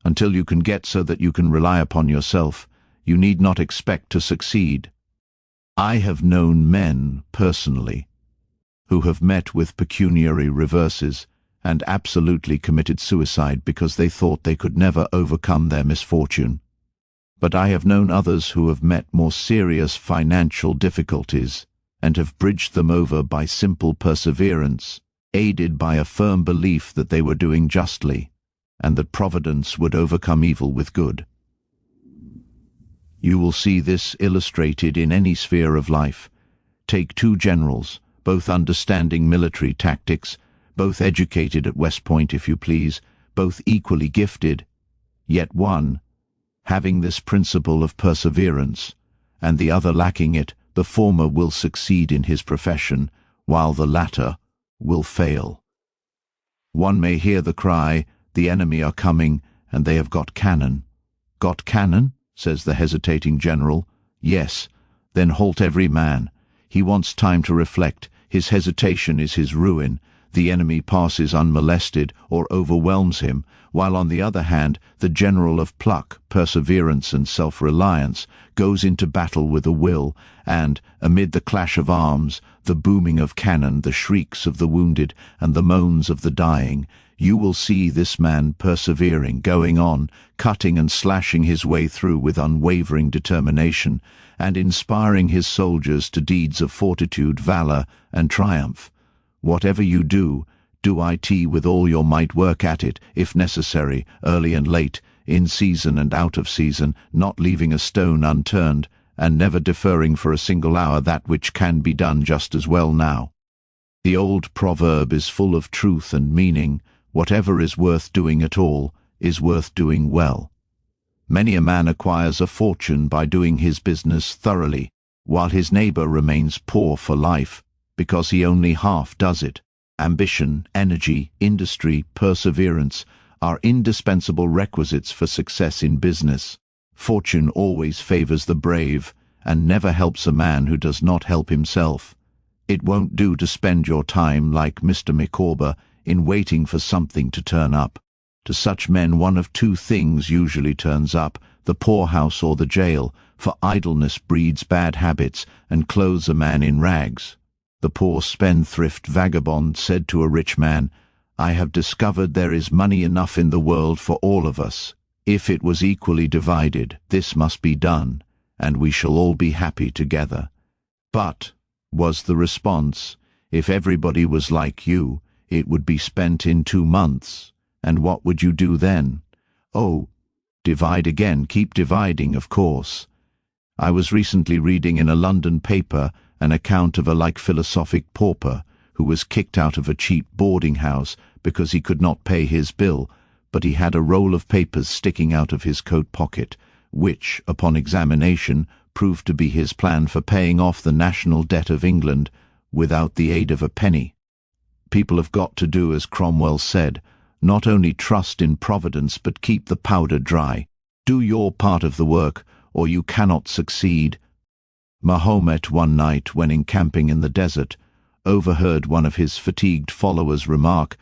Until you can get so that you can rely upon yourself, you need not expect to succeed. I have known men, personally, who have met with pecuniary reverses, and absolutely committed suicide because they thought they could never overcome their misfortune. But I have known others who have met more serious financial difficulties and have bridged them over by simple perseverance, aided by a firm belief that they were doing justly, and that providence would overcome evil with good. You will see this illustrated in any sphere of life. Take two generals, both understanding military tactics, both educated at West Point if you please, both equally gifted, yet one, having this principle of perseverance, and the other lacking it, the former will succeed in his profession, while the latter will fail. One may hear the cry, "The enemy are coming, and they have got cannon." "Got cannon?" says the hesitating general. "Yes." "Then halt every man." He wants time to reflect. His hesitation is his ruin. The enemy passes unmolested or overwhelms him, while on the other hand, the general of pluck, perseverance and self-reliance goes into battle with a will, and, amid the clash of arms, the booming of cannon, the shrieks of the wounded, and the moans of the dying, you will see this man persevering, going on, cutting and slashing his way through with unwavering determination, and inspiring his soldiers to deeds of fortitude, valor, and triumph. Whatever you do, do it with all your might, work at it, if necessary, early and late, in season and out of season, not leaving a stone unturned, and never deferring for a single hour that which can be done just as well now. The old proverb is full of truth and meaning. Whatever is worth doing at all is worth doing well. Many a man acquires a fortune by doing his business thoroughly, while his neighbor remains poor for life, because he only half does it. Ambition, energy, industry, perseverance are indispensable requisites for success in business. Fortune always favors the brave, and never helps a man who does not help himself. It won't do to spend your time, like Mr. Micawber, in waiting for something to turn up. To such men one of two things usually turns up, the poorhouse or the jail, for idleness breeds bad habits and clothes a man in rags. The poor spendthrift vagabond said to a rich man, "I have discovered there is money enough in the world for all of us. If it was equally divided, this must be done, and we shall all be happy together." "But," was the response, "if everybody was like you, it would be spent in 2 months. And what would you do then?" "Oh, divide again, keep dividing, of course." I was recently reading in a London paper an account of a philosophic pauper who was kicked out of a cheap boarding house because he could not pay his bill, but he had a roll of papers sticking out of his coat pocket, which, upon examination, proved to be his plan for paying off the national debt of England without the aid of a penny. People have got to do as Cromwell said, not only trust in Providence but keep the powder dry. Do your part of the work, or you cannot succeed. Mahomet one night, when encamping in the desert, overheard one of his fatigued followers remark,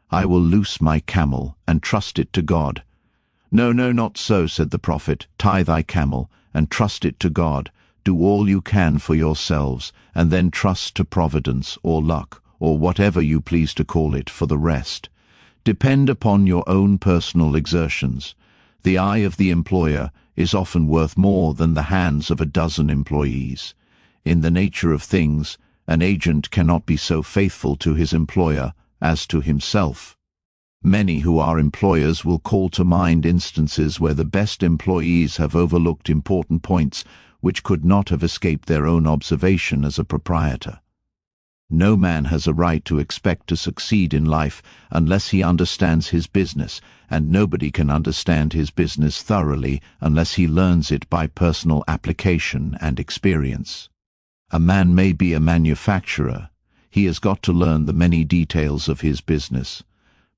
"I will loose my camel and trust it to God." "No, no, not so," said the Prophet. "Tie thy camel and trust it to God. Do all you can for yourselves, and then trust to Providence or luck, or whatever you please to call it, for the rest. Depend upon your own personal exertions. The eye of the employer is often worth more than the hands of a dozen employees. In the nature of things, an agent cannot be so faithful to his employer as to himself. Many who are employers will call to mind instances where the best employees have overlooked important points which could not have escaped their own observation as a proprietor. No man has a right to expect to succeed in life unless he understands his business, and nobody can understand his business thoroughly unless he learns it by personal application and experience. A man may be a manufacturer. He has got to learn the many details of his business.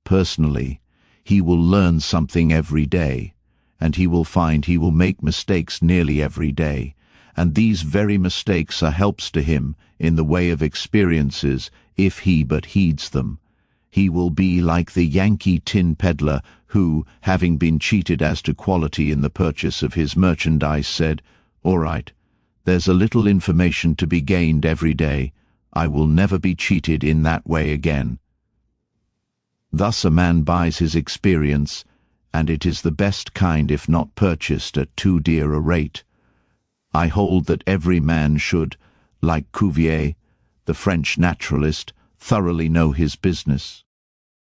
Personally, he will learn something every day, and he will find he will make mistakes nearly every day, and these very mistakes are helps to him in the way of experiences if he but heeds them. He will be like the Yankee tin peddler who, having been cheated as to quality in the purchase of his merchandise, said, "All right, there's a little information to be gained every day. I will never be cheated in that way again." Thus a man buys his experience, and it is the best kind if not purchased at too dear a rate. I hold that every man should, like Cuvier, the French naturalist, thoroughly know his business.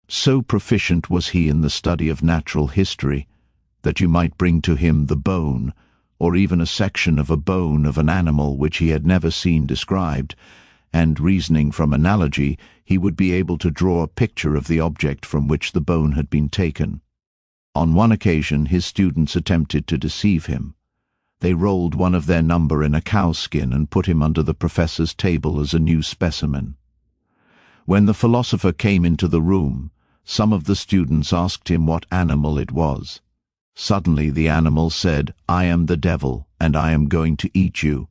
So proficient was he in the study of natural history, that you might bring to him the bone, or even a section of a bone of an animal which he had never seen described, and reasoning from analogy, he would be able to draw a picture of the object from which the bone had been taken. On one occasion his students attempted to deceive him. They rolled one of their number in a cow skin and put him under the professor's table as a new specimen. When the philosopher came into the room, some of the students asked him what animal it was. Suddenly the animal said, "I am the devil, and I am going to eat you."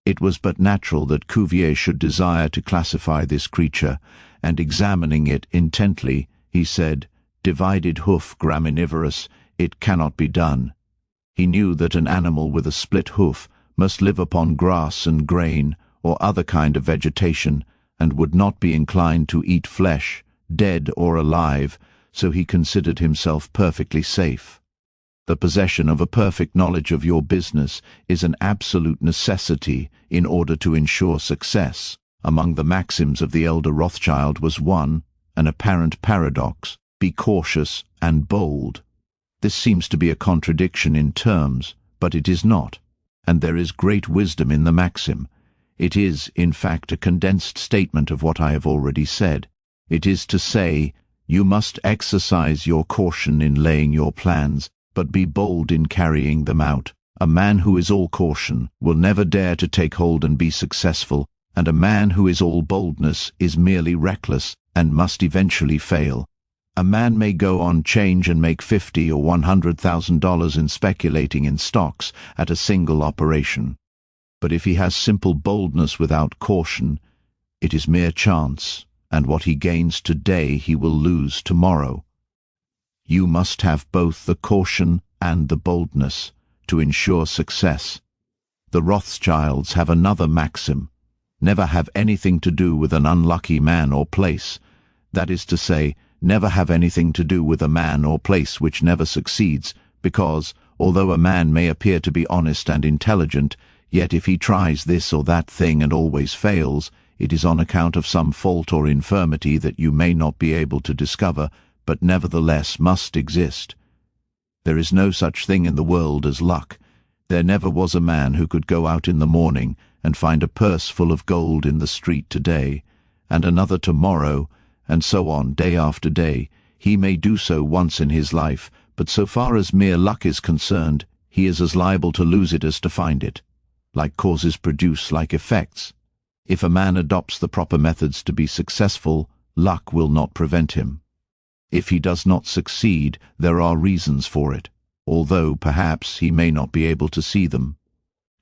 It was but natural that Cuvier should desire to classify this creature, and examining it intently, he said, "Divided hoof graminivorous, it cannot be done." He knew that an animal with a split hoof must live upon grass and grain or other kind of vegetation, and would not be inclined to eat flesh, dead or alive, so he considered himself perfectly safe. The possession of a perfect knowledge of your business is an absolute necessity in order to ensure success. Among the maxims of the elder Rothschild was one, an apparent paradox: be cautious and bold. This seems to be a contradiction in terms, but it is not, and there is great wisdom in the maxim. It is, in fact, a condensed statement of what I have already said. It is to say, you must exercise your caution in laying your plans, but be bold in carrying them out. A man who is all caution will never dare to take hold and be successful, and a man who is all boldness is merely reckless and must eventually fail. A man may go on 'change and make $50,000 or $100,000 in speculating in stocks at a single operation. But if he has simple boldness without caution, it is mere chance, and what he gains today he will lose tomorrow. You must have both the caution and the boldness to ensure success. The Rothschilds have another maxim: never have anything to do with an unlucky man or place. That is to say, never have anything to do with a man or place which never succeeds, because, although a man may appear to be honest and intelligent, yet if he tries this or that thing and always fails, it is on account of some fault or infirmity that you may not be able to discover, but nevertheless must exist. There is no such thing in the world as luck. There never was a man who could go out in the morning and find a purse full of gold in the street today, and another tomorrow, and so on day after day. He may do so once in his life, but so far as mere luck is concerned, he is as liable to lose it as to find it. Like causes produce like effects. If a man adopts the proper methods to be successful, luck will not prevent him. If he does not succeed, there are reasons for it, although perhaps he may not be able to see them.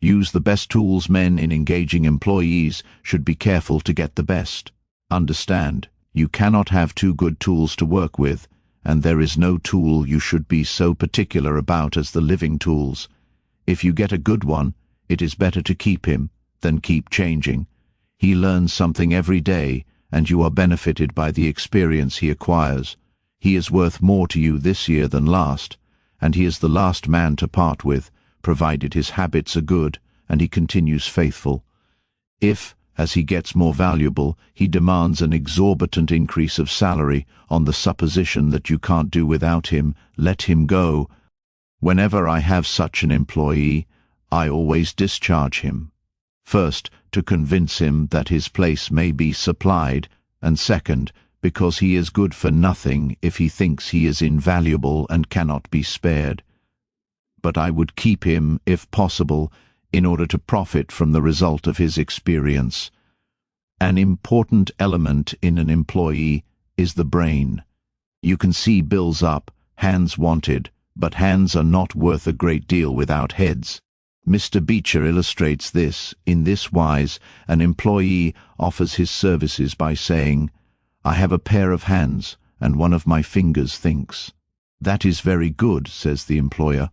Use the best tools. Men in engaging employees should be careful to get the best. Understand, you cannot have too good tools to work with, and there is no tool you should be so particular about as the living tools. If you get a good one, it is better to keep him than keep changing. He learns something every day, and you are benefited by the experience he acquires. He is worth more to you this year than last, and he is the last man to part with, provided his habits are good and he continues faithful. If, as he gets more valuable, he demands an exorbitant increase of salary on the supposition that you can't do without him, let him go. Whenever I have such an employee, I always discharge him. First, to convince him that his place may be supplied, and second, because he is good for nothing if he thinks he is invaluable and cannot be spared. But I would keep him, if possible, in order to profit from the result of his experience. An important element in an employee is the brain. You can see bills up, hands wanted, but hands are not worth a great deal without heads. Mr. Beecher illustrates this in this wise: an employee offers his services by saying, "I have a pair of hands, and one of my fingers thinks." "That is very good," says the employer.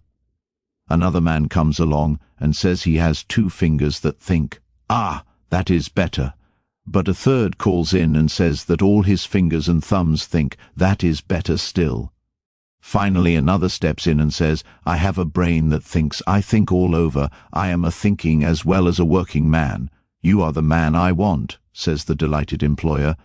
Another man comes along and says he has two fingers that think. "Ah, that is better. But a third calls in and says that all his fingers and thumbs think that is better still. Finally another steps in and says, I have a brain that thinks, I think all over, I am a thinking as well as a working man. You are the man I want, says the delighted employer.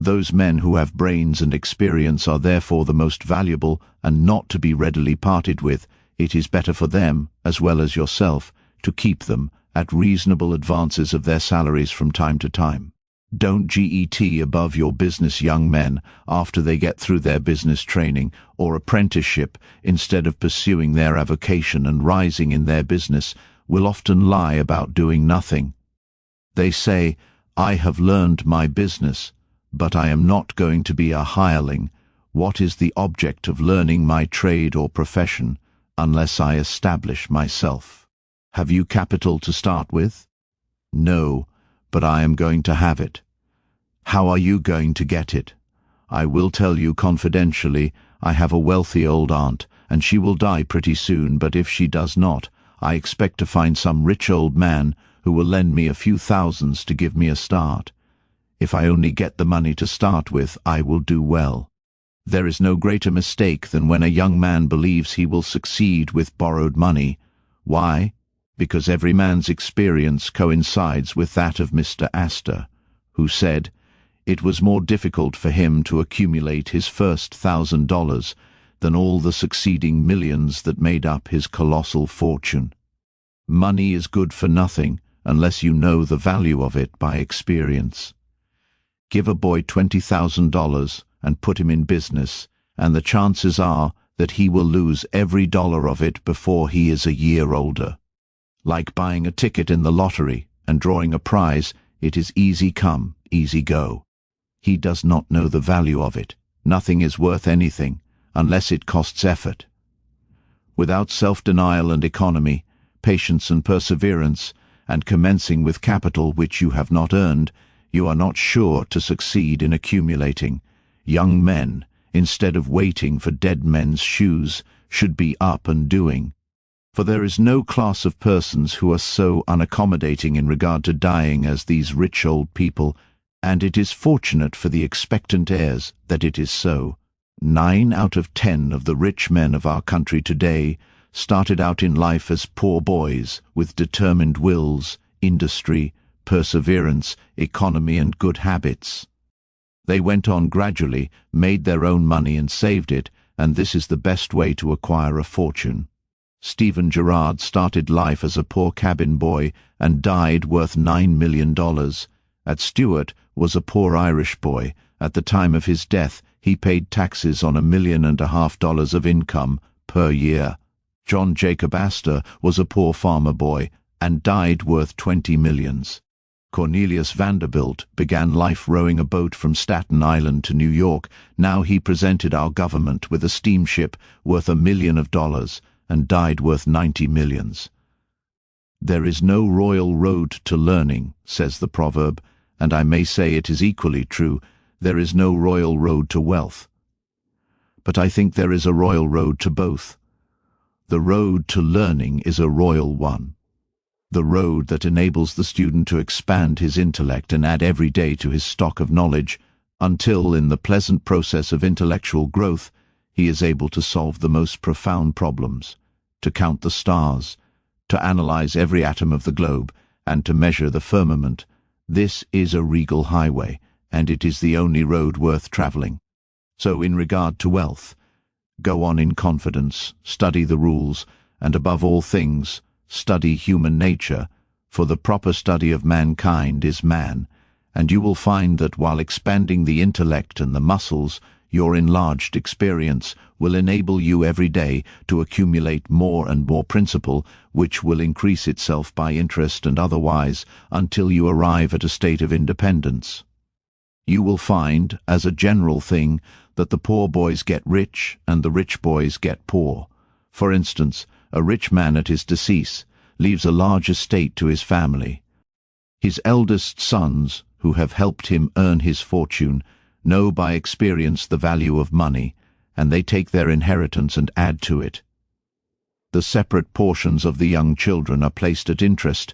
Those men who have brains and experience are therefore the most valuable and not to be readily parted with. It is better for them, as well as yourself, to keep them at reasonable advances of their salaries from time to time. Don't get above your business young men after they get through their business training or apprenticeship. Instead of pursuing their avocation and rising in their business, will often lie about doing nothing. They say, I have learned my business, but I am not going to be a hireling. What is the object of learning my trade or profession unless I establish myself? Have you capital to start with? No, but I am going to have it. How are you going to get it? I will tell you confidentially, I have a wealthy old aunt, and she will die pretty soon, but if she does not, I expect to find some rich old man who will lend me a few thousands to give me a start. If I only get the money to start with, I will do well. There is no greater mistake than when a young man believes he will succeed with borrowed money. Why? Because every man's experience coincides with that of Mr. Astor, who said, it was more difficult for him to accumulate his first $1,000 than all the succeeding millions that made up his colossal fortune. Money is good for nothing unless you know the value of it by experience. Give a boy $20,000 and put him in business, and the chances are that he will lose every dollar of it before he is a year older. Like buying a ticket in the lottery and drawing a prize, it is easy come, easy go. He does not know the value of it. Nothing is worth anything unless it costs effort. Without self-denial and economy, patience and perseverance, and commencing with capital which you have not earned, you are not sure to succeed in accumulating. Young men, instead of waiting for dead men's shoes, should be up and doing. For there is no class of persons who are so unaccommodating in regard to dying as these rich old people, and it is fortunate for the expectant heirs that it is so. 9 out of 10 of the rich men of our country today started out in life as poor boys with determined wills, industry, perseverance, economy, and good habits. They went on gradually, made their own money and saved it, and this is the best way to acquire a fortune. Stephen Girard started life as a poor cabin boy and died worth $9 million. At Stewart was a poor Irish boy. At the time of his death, he paid taxes on $1.5 million of income per year. John Jacob Astor was a poor farmer boy and died worth 20 millions. Cornelius Vanderbilt began life rowing a boat from Staten Island to New York. Now he presented our government with a steamship worth $1 million and died worth 90 millions. There is no royal road to learning, says the proverb, and I may say it is equally true. There is no royal road to wealth. But I think there is a royal road to both. The road to learning is a royal one. The road that enables the student to expand his intellect and add every day to his stock of knowledge, until in the pleasant process of intellectual growth he is able to solve the most profound problems, to count the stars, to analyze every atom of the globe, and to measure the firmament. This is a regal highway, and it is the only road worth traveling. So in regard to wealth, go on in confidence, study the rules, and above all things, study human nature, for the proper study of mankind is man, and you will find that while expanding the intellect and the muscles, your enlarged experience will enable you every day to accumulate more and more principle, which will increase itself by interest and otherwise until you arrive at a state of independence. You will find, as a general thing, that the poor boys get rich and the rich boys get poor. For instance, a rich man at his decease leaves a large estate to his family. His eldest sons, who have helped him earn his fortune, know by experience the value of money, and they take their inheritance and add to it. The separate portions of the young children are placed at interest,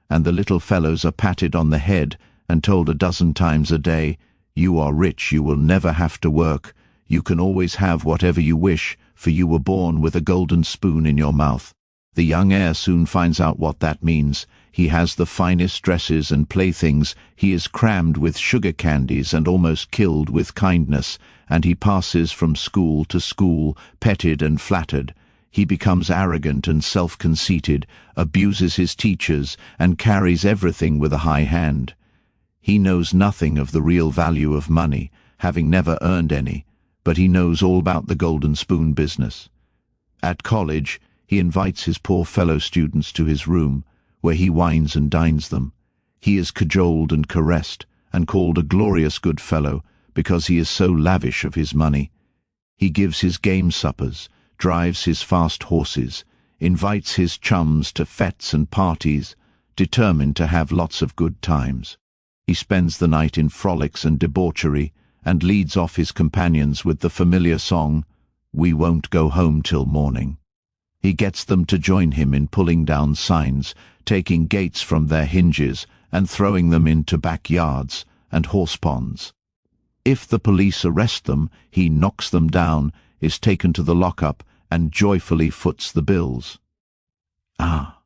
and the little fellows are patted on the head and told a dozen times a day, "You are rich, you will never have to work. You can always have whatever you wish, for you were born with a golden spoon in your mouth." The young heir soon finds out what that means. He has the finest dresses and playthings, he is crammed with sugar candies and almost killed with kindness, and he passes from school to school, petted and flattered. He becomes arrogant and self-conceited, abuses his teachers, and carries everything with a high hand. He knows nothing of the real value of money, having never earned any, but he knows all about the golden spoon business. At college, he invites his poor fellow students to his room, where he wines and dines them. He is cajoled and caressed, and called a glorious good fellow, because he is so lavish of his money. He gives his game suppers, drives his fast horses, invites his chums to fetes and parties, determined to have lots of good times. He spends the night in frolics and debauchery, and leads off his companions with the familiar song, "We won't go home till morning." He gets them to join him in pulling down signs, taking gates from their hinges, and throwing them into backyards and horse ponds. If the police arrest them, he knocks them down, is taken to the lockup, and joyfully foots the bills. "Ah,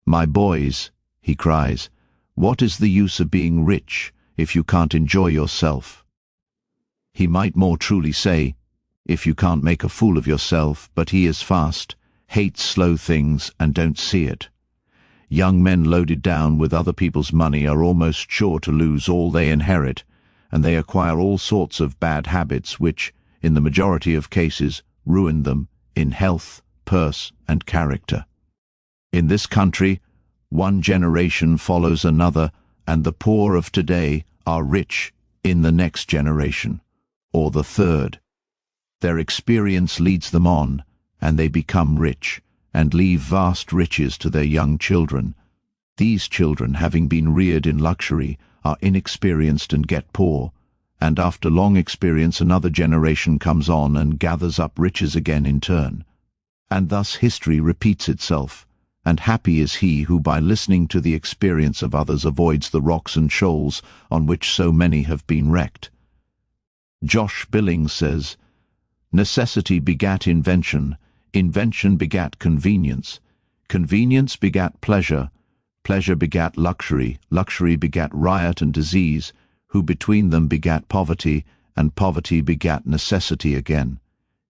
my boys," he cries, "what is the use of being rich if you can't enjoy yourself?" He might more truly say, if you can't make a fool of yourself, but he is fast, hates slow things, and don't see it. Young men loaded down with other people's money are almost sure to lose all they inherit, and they acquire all sorts of bad habits which, in the majority of cases, ruin them in health, purse, and character. In this country, one generation follows another, and the poor of today are rich in the next generation, or the third. Their experience leads them on, and they become rich, and leave vast riches to their young children. These children, having been reared in luxury, are inexperienced and get poor, and after long experience another generation comes on and gathers up riches again in turn. And thus history repeats itself, and happy is he who by listening to the experience of others avoids the rocks and shoals on which so many have been wrecked. Josh Billings says, "Necessity begat invention, invention begat convenience, convenience begat pleasure, pleasure begat luxury, luxury begat riot and disease, who between them begat poverty, and poverty begat necessity again.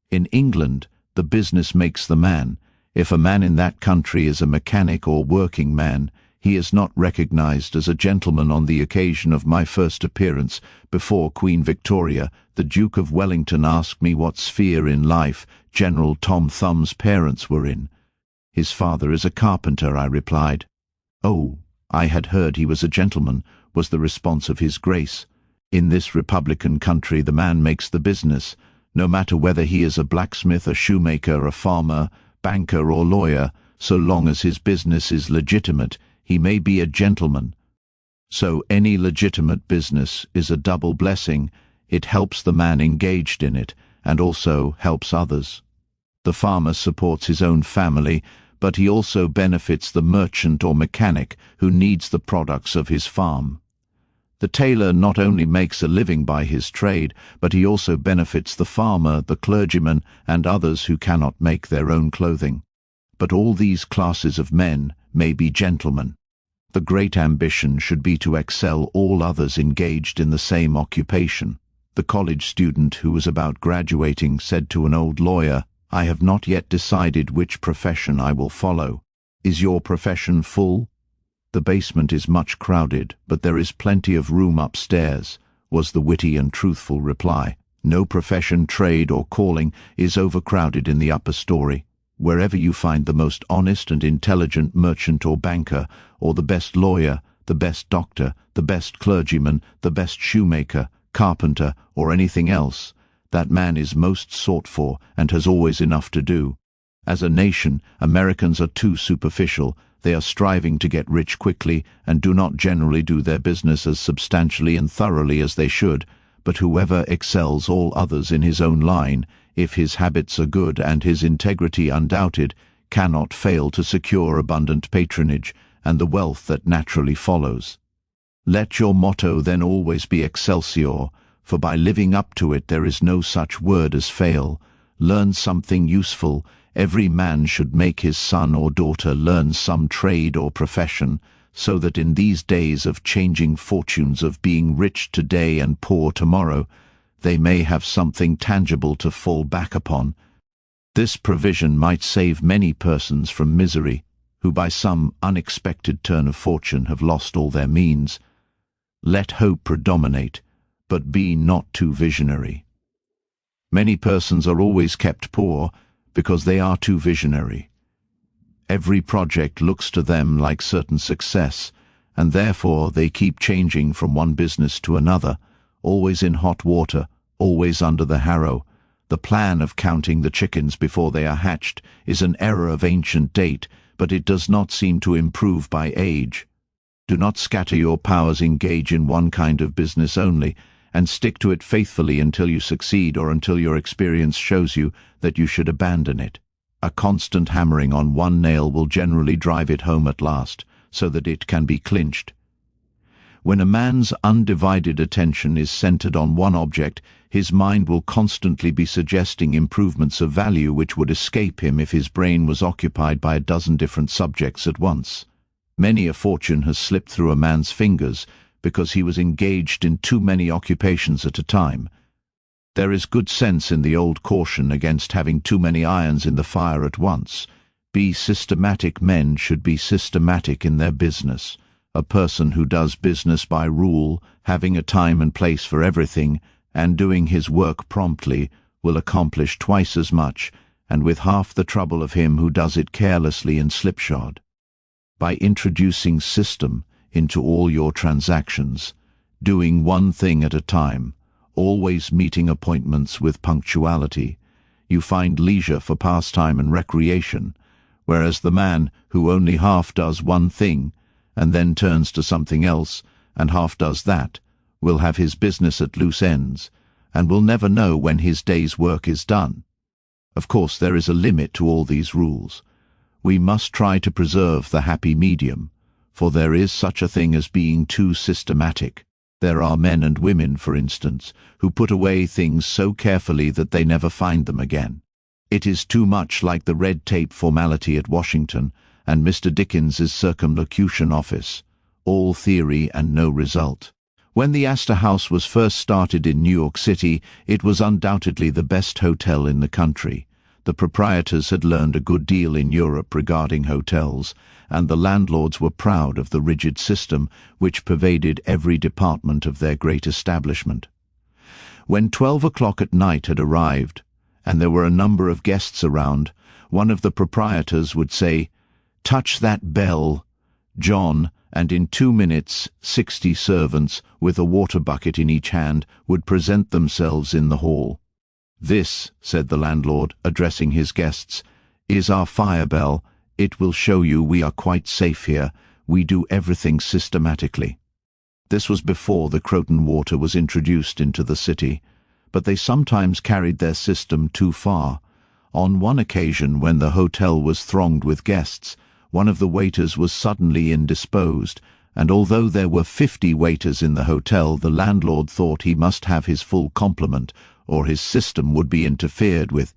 In England, the business makes the man. If a man in that country is a mechanic or working man, he is not recognized as a gentleman. On the occasion of my first appearance before Queen Victoria, the Duke of Wellington asked me what sphere in life General Tom Thumb's parents were in. His father is a carpenter, I replied. Oh, I had heard he was a gentleman, was the response of his grace. In this republican country the man makes the business, no matter whether he is a blacksmith, a shoemaker, a farmer, banker or lawyer, so long as his business is legitimate, he may be a gentleman. So any legitimate business is a double blessing. It helps the man engaged in it, and also helps others. The farmer supports his own family, but he also benefits the merchant or mechanic who needs the products of his farm. The tailor not only makes a living by his trade, but he also benefits the farmer, the clergyman, and others who cannot make their own clothing. But all these classes of men may be gentlemen. The great ambition should be to excel all others engaged in the same occupation. The college student who was about graduating said to an old lawyer, "I have not yet decided which profession I will follow. Is your profession full?" "The basement is much crowded, but there is plenty of room upstairs," was the witty and truthful reply. No profession, trade, or calling is overcrowded in the upper story. Wherever you find the most honest and intelligent merchant or banker, or the best lawyer, the best doctor, the best clergyman, the best shoemaker, carpenter, or anything else, that man is most sought for and has always enough to do. As a nation, Americans are too superficial. They are striving to get rich quickly and do not generally do their business as substantially and thoroughly as they should, but whoever excels all others in his own line, if his habits are good and his integrity undoubted, cannot fail to secure abundant patronage and the wealth that naturally follows. Let your motto then always be Excelsior, for by living up to it there is no such word as fail. Learn something useful. Every man should make his son or daughter learn some trade or profession, so that in these days of changing fortunes, of being rich today and poor tomorrow, they may have something tangible to fall back upon. This provision might save many persons from misery, who by some unexpected turn of fortune have lost all their means. Let hope predominate, but be not too visionary. Many persons are always kept poor because they are too visionary. Every project looks to them like certain success, and therefore they keep changing from one business to another, always in hot water, always under the harrow. The plan of counting the chickens before they are hatched is an error of ancient date, but it does not seem to improve by age. Do not scatter your powers, engage in one kind of business only, and stick to it faithfully until you succeed or until your experience shows you that you should abandon it. A constant hammering on one nail will generally drive it home at last, so that it can be clinched. When a man's undivided attention is centered on one object, his mind will constantly be suggesting improvements of value which would escape him if his brain was occupied by a dozen different subjects at once. Many a fortune has slipped through a man's fingers because he was engaged in too many occupations at a time. There is good sense in the old caution against having too many irons in the fire at once. Be systematic. Men should be systematic in their business. A person who does business by rule, having a time and place for everything, and doing his work promptly, will accomplish twice as much, and with half the trouble of him who does it carelessly and slipshod. By introducing system into all your transactions, doing one thing at a time, always meeting appointments with punctuality, you find leisure for pastime and recreation, whereas the man who only half does one thing, and then turns to something else, and half does that, will have his business at loose ends, and will never know when his day's work is done. Of course, there is a limit to all these rules. We must try to preserve the happy medium, for there is such a thing as being too systematic. There are men and women, for instance, who put away things so carefully that they never find them again. It is too much like the red tape formality at Washington and Mr. Dickens's circumlocution office, all theory and no result. When the Astor House was first started in New York City, it was undoubtedly the best hotel in the country. The proprietors had learned a good deal in Europe regarding hotels, and the landlords were proud of the rigid system which pervaded every department of their great establishment. When 12 o'clock at night had arrived, and there were a number of guests around, one of the proprietors would say, "Touch that bell, John," and in 2 minutes 60 servants, with a water bucket in each hand, would present themselves in the hall. "This," said the landlord, addressing his guests, "is our fire bell. It will show you we are quite safe here. We do everything systematically." This was before the Croton water was introduced into the city, but they sometimes carried their system too far. On one occasion, when the hotel was thronged with guests, one of the waiters was suddenly indisposed, and although there were 50 waiters in the hotel, the landlord thought he must have his full complement, or his system would be interfered with.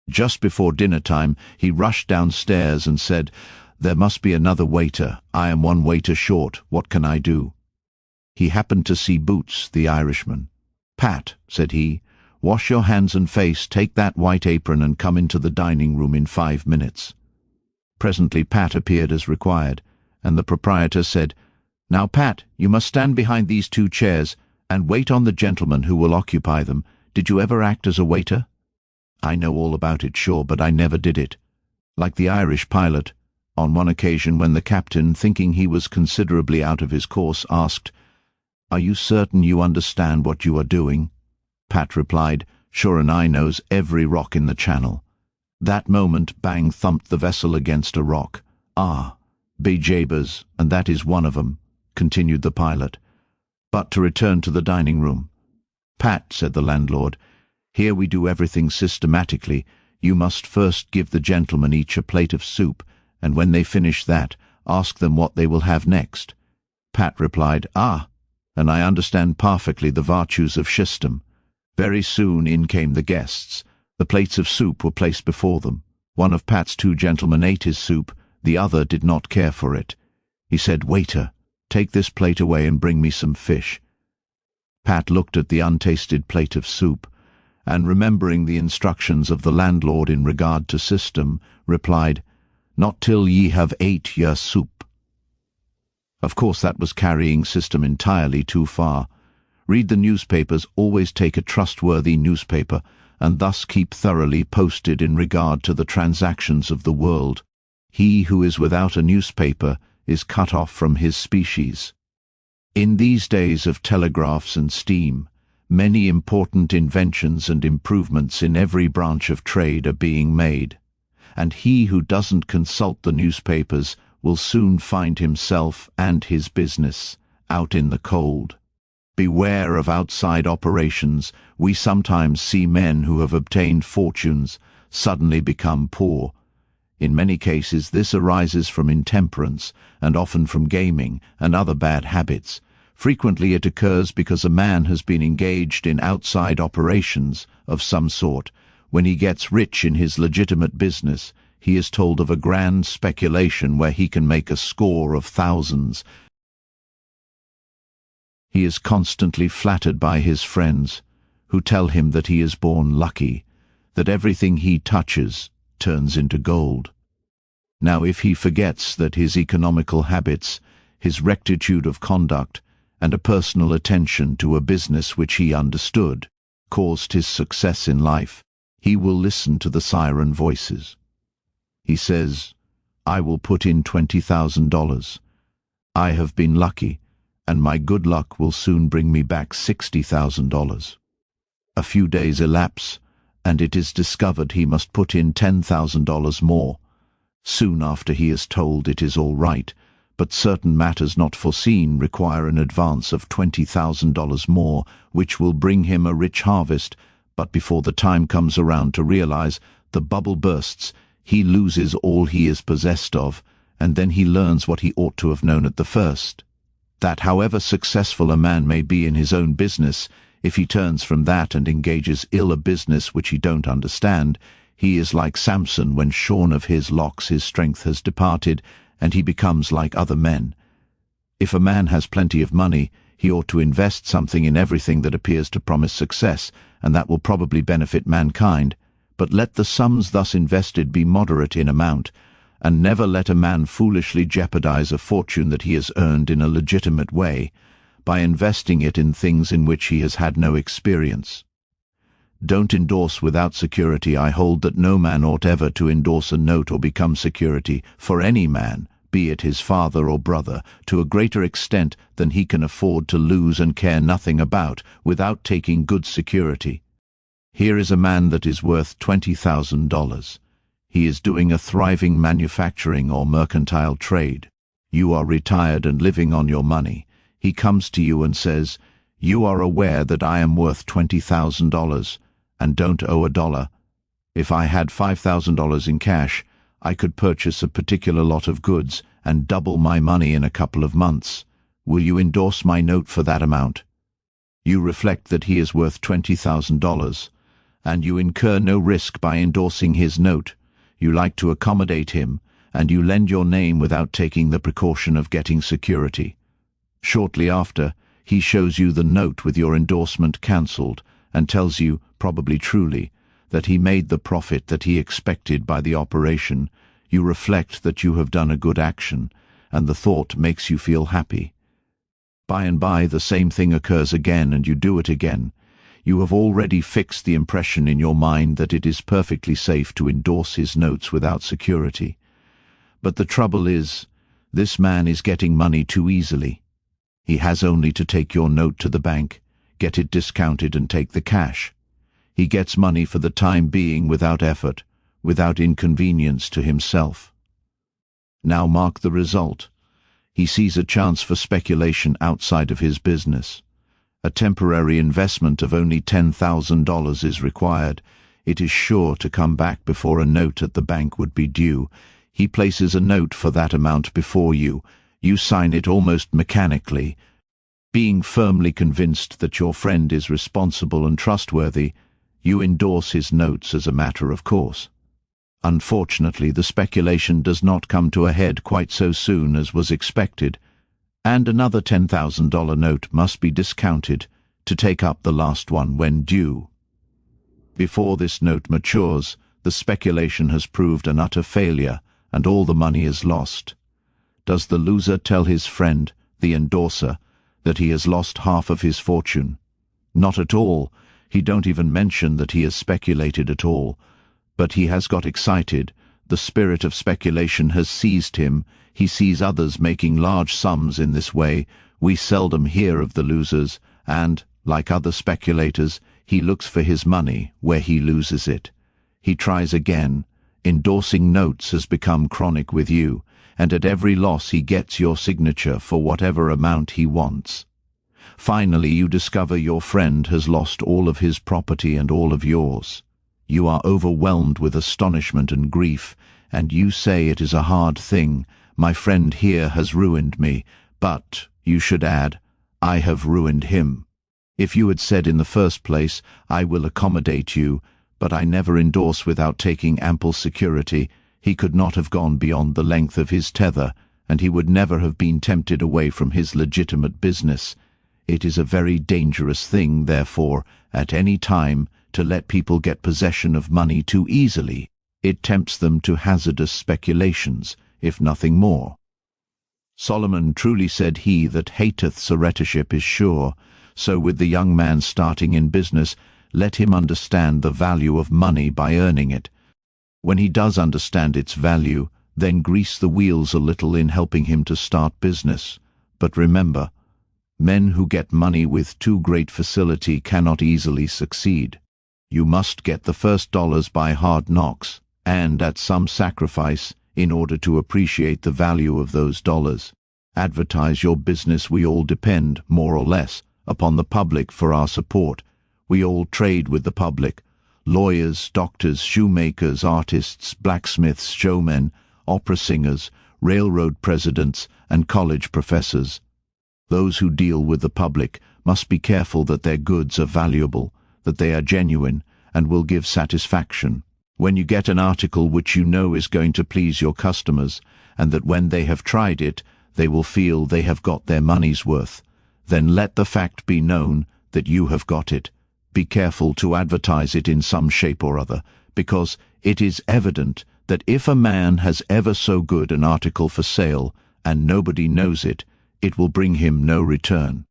Just before dinner time, he rushed downstairs and said, "There must be another waiter. I am one waiter short. What can I do?" He happened to see Boots, the Irishman. "Pat," said he, "wash your hands and face, take that white apron and come into the dining room in 5 minutes." Presently Pat appeared as required, and the proprietor said, "Now, Pat, you must stand behind these 2 chairs and wait on the gentleman who will occupy them. Did you ever act as a waiter?" "I know all about it, sure, but I never did it." Like the Irish pilot, on one occasion when the captain, thinking he was considerably out of his course, asked, "Are you certain you understand what you are doing?" Pat replied, "Sure, and I knows every rock in the channel." That moment bang thumped the vessel against a rock. "Ah, be jabers, and that is one of 'em," continued the pilot. "But to return to the dining room." "Pat," said the landlord, "here we do everything systematically. You must first give the gentlemen each a plate of soup, and when they finish that, ask them what they will have next. Pat replied, "Ah, and I understand perfectly the virtues of system." Very soon in came the guests. The plates of soup were placed before them. One of Pat's two gentlemen ate his soup, the other did not care for it. He said, "Waiter, take this plate away and bring me some fish." Pat looked at the untasted plate of soup, and remembering the instructions of the landlord in regard to system, replied, "Not till ye have ate your soup." Of course that was carrying system entirely too far. Read the newspapers, always take a trustworthy newspaper, and thus keep thoroughly posted in regard to the transactions of the world. He who is without a newspaper is cut off from his species. In these days of telegraphs and steam, many important inventions and improvements in every branch of trade are being made, and he who doesn't consult the newspapers will soon find himself and his business out in the cold. Beware of outside operations. We sometimes see men who have obtained fortunes suddenly become poor. In many cases this arises from intemperance, and often from gaming and other bad habits. Frequently it occurs because a man has been engaged in outside operations of some sort. When he gets rich in his legitimate business, he is told of a grand speculation where he can make a score of thousands. He is constantly flattered by his friends, who tell him that he is born lucky, that everything he touches turns into gold. Now if he forgets that his economical habits, his rectitude of conduct, and a personal attention to a business which he understood, caused his success in life, he will listen to the siren voices. He says, "I will put in $20,000. I have been lucky, and my good luck will soon bring me back $60,000. A few days elapse, and it is discovered he must put in $10,000 more. Soon after he is told it is all right, but certain matters not foreseen require an advance of $20,000 more, which will bring him a rich harvest, but before the time comes around to realize, the bubble bursts, he loses all he is possessed of, and then he learns what he ought to have known at the first. That however successful a man may be in his own business, if he turns from that and engages ill a business which he don't understand, he is like Samson when shorn of his locks his strength has departed, and he becomes like other men. If a man has plenty of money, he ought to invest something in everything that appears to promise success, and that will probably benefit mankind, but let the sums thus invested be moderate in amount, and never let a man foolishly jeopardize a fortune that he has earned in a legitimate way, by investing it in things in which he has had no experience. Don't endorse without security. I hold that no man ought ever to endorse a note or become security for any man, be it his father or brother, to a greater extent than he can afford to lose and care nothing about, without taking good security. Here is a man that is worth $20,000. He is doing a thriving manufacturing or mercantile trade. You are retired and living on your money. He comes to you and says, "You are aware that I am worth $20,000 and don't owe a dollar. If I had $5,000 in cash, I could purchase a particular lot of goods and double my money in a couple of months. Will you endorse my note for that amount?" You reflect that he is worth $20,000, and you incur no risk by endorsing his note. You like to accommodate him, and you lend your name without taking the precaution of getting security. Shortly after, he shows you the note with your endorsement cancelled, and tells you, probably truly, that he made the profit that he expected by the operation. You reflect that you have done a good action, and the thought makes you feel happy. By and by the same thing occurs again, and you do it again. You have already fixed the impression in your mind that it is perfectly safe to endorse his notes without security. But the trouble is, this man is getting money too easily. He has only to take your note to the bank, get it discounted and take the cash. He gets money for the time being without effort, without inconvenience to himself. Now mark the result. He sees a chance for speculation outside of his business. A temporary investment of only $10,000 is required. It is sure to come back before a note at the bank would be due. He places a note for that amount before you. You sign it almost mechanically, being firmly convinced that your friend is responsible and trustworthy. You endorse his notes as a matter of course. Unfortunately, the speculation does not come to a head quite so soon as was expected, and another $10,000 note must be discounted to take up the last one when due. Before this note matures, the speculation has proved an utter failure, and all the money is lost. Does the loser tell his friend, the endorser, that he has lost half of his fortune? Not at all. He don't even mention that he has speculated at all. But he has got excited. The spirit of speculation has seized him. He sees others making large sums in this way. We seldom hear of the losers, and, like other speculators, he looks for his money where he loses it. He tries again. Endorsing notes has become chronic with you, and at every loss he gets your signature for whatever amount he wants. Finally, you discover your friend has lost all of his property and all of yours. You are overwhelmed with astonishment and grief, and you say it is a hard thing. My friend here has ruined me, but, you should add, I have ruined him. If you had said in the first place, I will accommodate you, but I never endorse without taking ample security, he could not have gone beyond the length of his tether, and he would never have been tempted away from his legitimate business. It is a very dangerous thing, therefore, at any time, to let people get possession of money too easily. It tempts them to hazardous speculations, if nothing more. Solomon truly said, he that hateth surretorship is sure. So with the young man starting in business, let him understand the value of money by earning it. When he does understand its value, then grease the wheels a little in helping him to start business. But remember, men who get money with too great facility cannot easily succeed. You must get the first dollars by hard knocks, and at some sacrifice, in order to appreciate the value of those dollars. Advertise your business. We all depend, more or less, upon the public for our support. We all trade with the public. Lawyers, doctors, shoemakers, artists, blacksmiths, showmen, opera singers, railroad presidents, and college professors. Those who deal with the public must be careful that their goods are valuable, that they are genuine, and will give satisfaction. When you get an article which you know is going to please your customers, and that when they have tried it, they will feel they have got their money's worth, then let the fact be known that you have got it. Be careful to advertise it in some shape or other, because it is evident that if a man has ever so good an article for sale, and nobody knows it, it will bring him no return.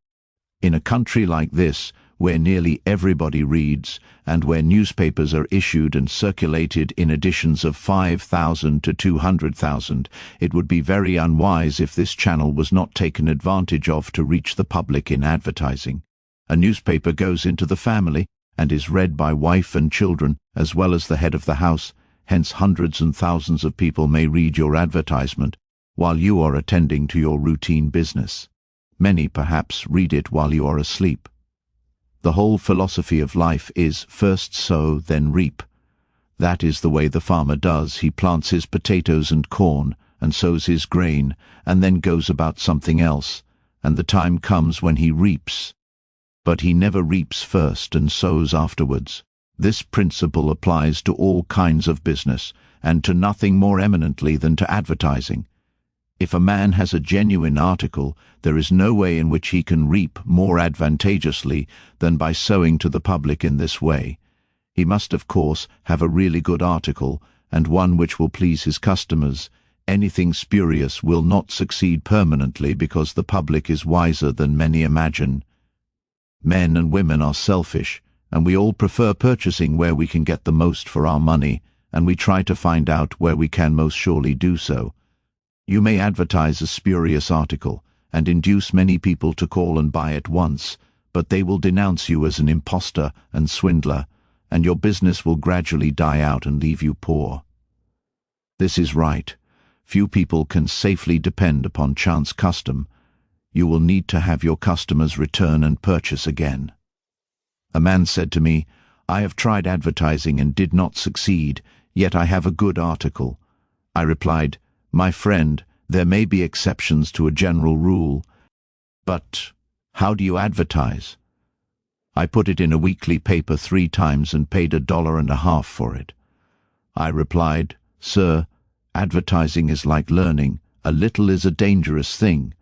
In a country like this, where nearly everybody reads, and where newspapers are issued and circulated in editions of 5,000 to 200,000, it would be very unwise if this channel was not taken advantage of to reach the public in advertising. A newspaper goes into the family and is read by wife and children, as well as the head of the house, hence hundreds and thousands of people may read your advertisement while you are attending to your routine business. Many perhaps read it while you are asleep. The whole philosophy of life is first sow, then reap. That is the way the farmer does. He plants his potatoes and corn, and sows his grain, and then goes about something else, and the time comes when he reaps. But he never reaps first and sows afterwards. This principle applies to all kinds of business, and to nothing more eminently than to advertising. If a man has a genuine article, there is no way in which he can reap more advantageously than by sowing to the public in this way. He must, of course, have a really good article, and one which will please his customers. Anything spurious will not succeed permanently because the public is wiser than many imagine. Men and women are selfish, and we all prefer purchasing where we can get the most for our money, and we try to find out where we can most surely do so. You may advertise a spurious article and induce many people to call and buy at once, but they will denounce you as an impostor and swindler, and your business will gradually die out and leave you poor. This is right. Few people can safely depend upon chance custom. You will need to have your customers return and purchase again. A man said to me, I have tried advertising and did not succeed, yet I have a good article. I replied, my friend, There may be exceptions to a general rule, but how do you advertise? I put it in a weekly paper 3 times and paid $1.50 for it. I replied, "Sir, advertising is like learning. A little is a dangerous thing."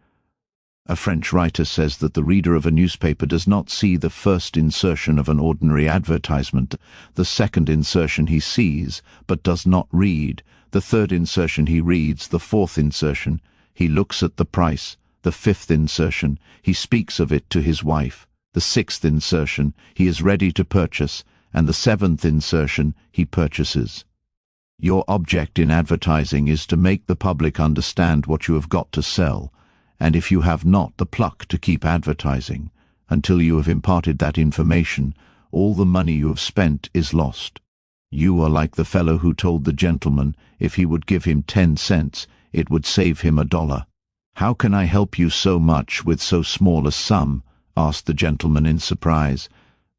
A French writer says that the reader of a newspaper does not see the first insertion of an ordinary advertisement, the second insertion he sees, but does not read, the third insertion he reads, the fourth insertion he looks at the price, the fifth insertion he speaks of it to his wife, the sixth insertion he is ready to purchase, and the seventh insertion he purchases. Your object in advertising is to make the public understand what you have got to sell, and if you have not the pluck to keep advertising until you have imparted that information, all the money you have spent is lost. You are like the fellow who told the gentleman if he would give him 10 cents, it would save him $1. "How can I help you so much with so small a sum?" asked the gentleman in surprise.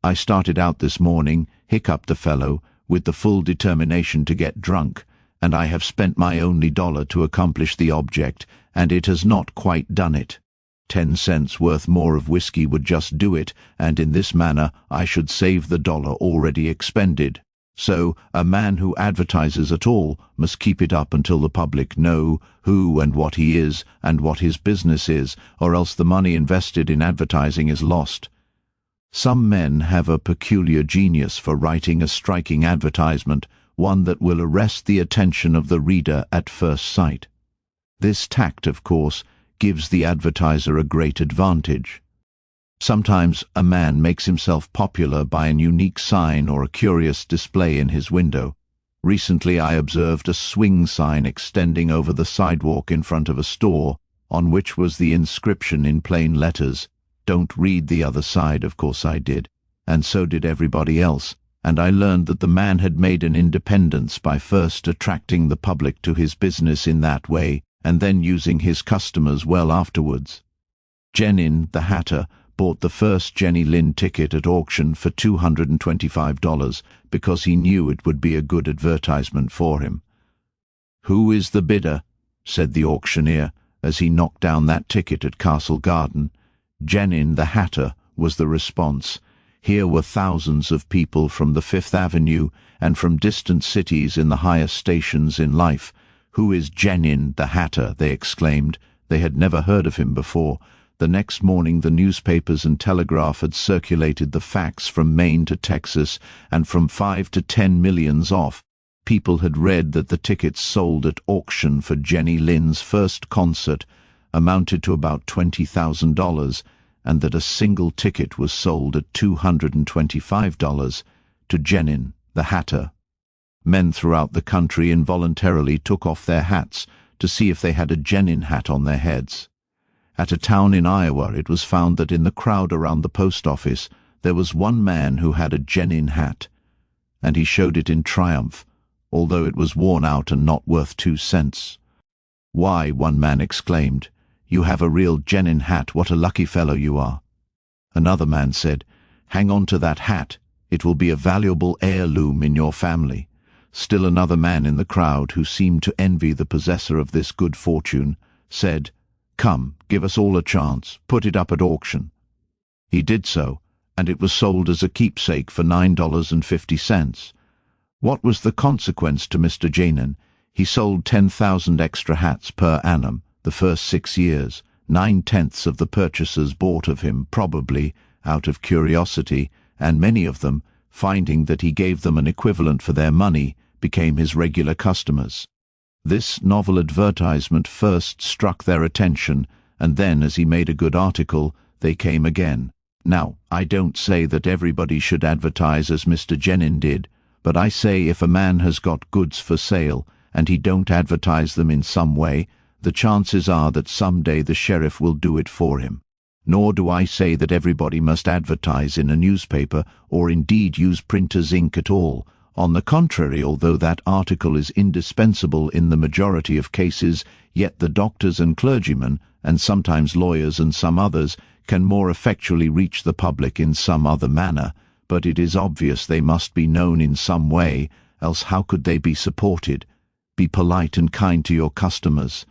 "I started out this morning," hiccuped the fellow, "with the full determination to get drunk, and I have spent my only $1 to accomplish the object, and it has not quite done it. 10 cents worth more of whiskey would just do it, and in this manner I should save the $1 already expended. So a man who advertises at all must keep it up until the public know who and what he is and what his business is, or else the money invested in advertising is lost." Some men have a peculiar genius for writing a striking advertisement, one that will arrest the attention of the reader at first sight. This tact, of course, gives the advertiser a great advantage. Sometimes a man makes himself popular by an unique sign or a curious display in his window. Recently I observed a swing sign extending over the sidewalk in front of a store, on which was the inscription in plain letters, "Don't read the other side." Of course I did, and so did everybody else, and I learned that the man had made an independence by first attracting the public to his business in that way, and then using his customers well afterwards. Jenin, the hatter, bought the first Jenny Lind ticket at auction for $225 because he knew it would be a good advertisement for him. "Who is the bidder?" said the auctioneer as he knocked down that ticket at Castle Garden. "Jenin the hatter," was the response. Here were thousands of people from the Fifth Avenue and from distant cities in the highest stations in life. "Who is Jenin the hatter?" they exclaimed. They had never heard of him before. The next morning the newspapers and telegraph had circulated the facts from Maine to Texas, and from 5 to 10 millions off. People had read that the tickets sold at auction for Jenny Lind's first concert amounted to about $20,000, and that a single ticket was sold at $225 to Jenin, the hatter. Men throughout the country involuntarily took off their hats to see if they had a Jenin hat on their heads. At a town in Iowa it was found that in the crowd around the post office there was one man who had a Jenin hat, and he showed it in triumph, although it was worn out and not worth 2 cents. "Why," one man exclaimed, "you have a real Jenin hat, what a lucky fellow you are." Another man said, "Hang on to that hat, it will be a valuable heirloom in your family." Still another man in the crowd, who seemed to envy the possessor of this good fortune, said, "Come, give us all a chance, put it up at auction." He did so, and it was sold as a keepsake for $9.50. What was the consequence to Mr. Jenin? He sold 10,000 extra hats per annum the first 6 years. 9/10 of the purchasers bought of him, probably out of curiosity, and many of them, finding that he gave them an equivalent for their money, became his regular customers. This novel advertisement first struck their attention, and then, as he made a good article, they came again. Now, I don't say that everybody should advertise as Mr. Jenin did, but I say if a man has got goods for sale, and he don't advertise them in some way, the chances are that some day the sheriff will do it for him. Nor do I say that everybody must advertise in a newspaper, or indeed use printer's ink at all. On the contrary, although that article is indispensable in the majority of cases, yet the doctors and clergymen, and sometimes lawyers and some others, can more effectually reach the public in some other manner, but it is obvious they must be known in some way, else how could they be supported? Be polite and kind to your customers.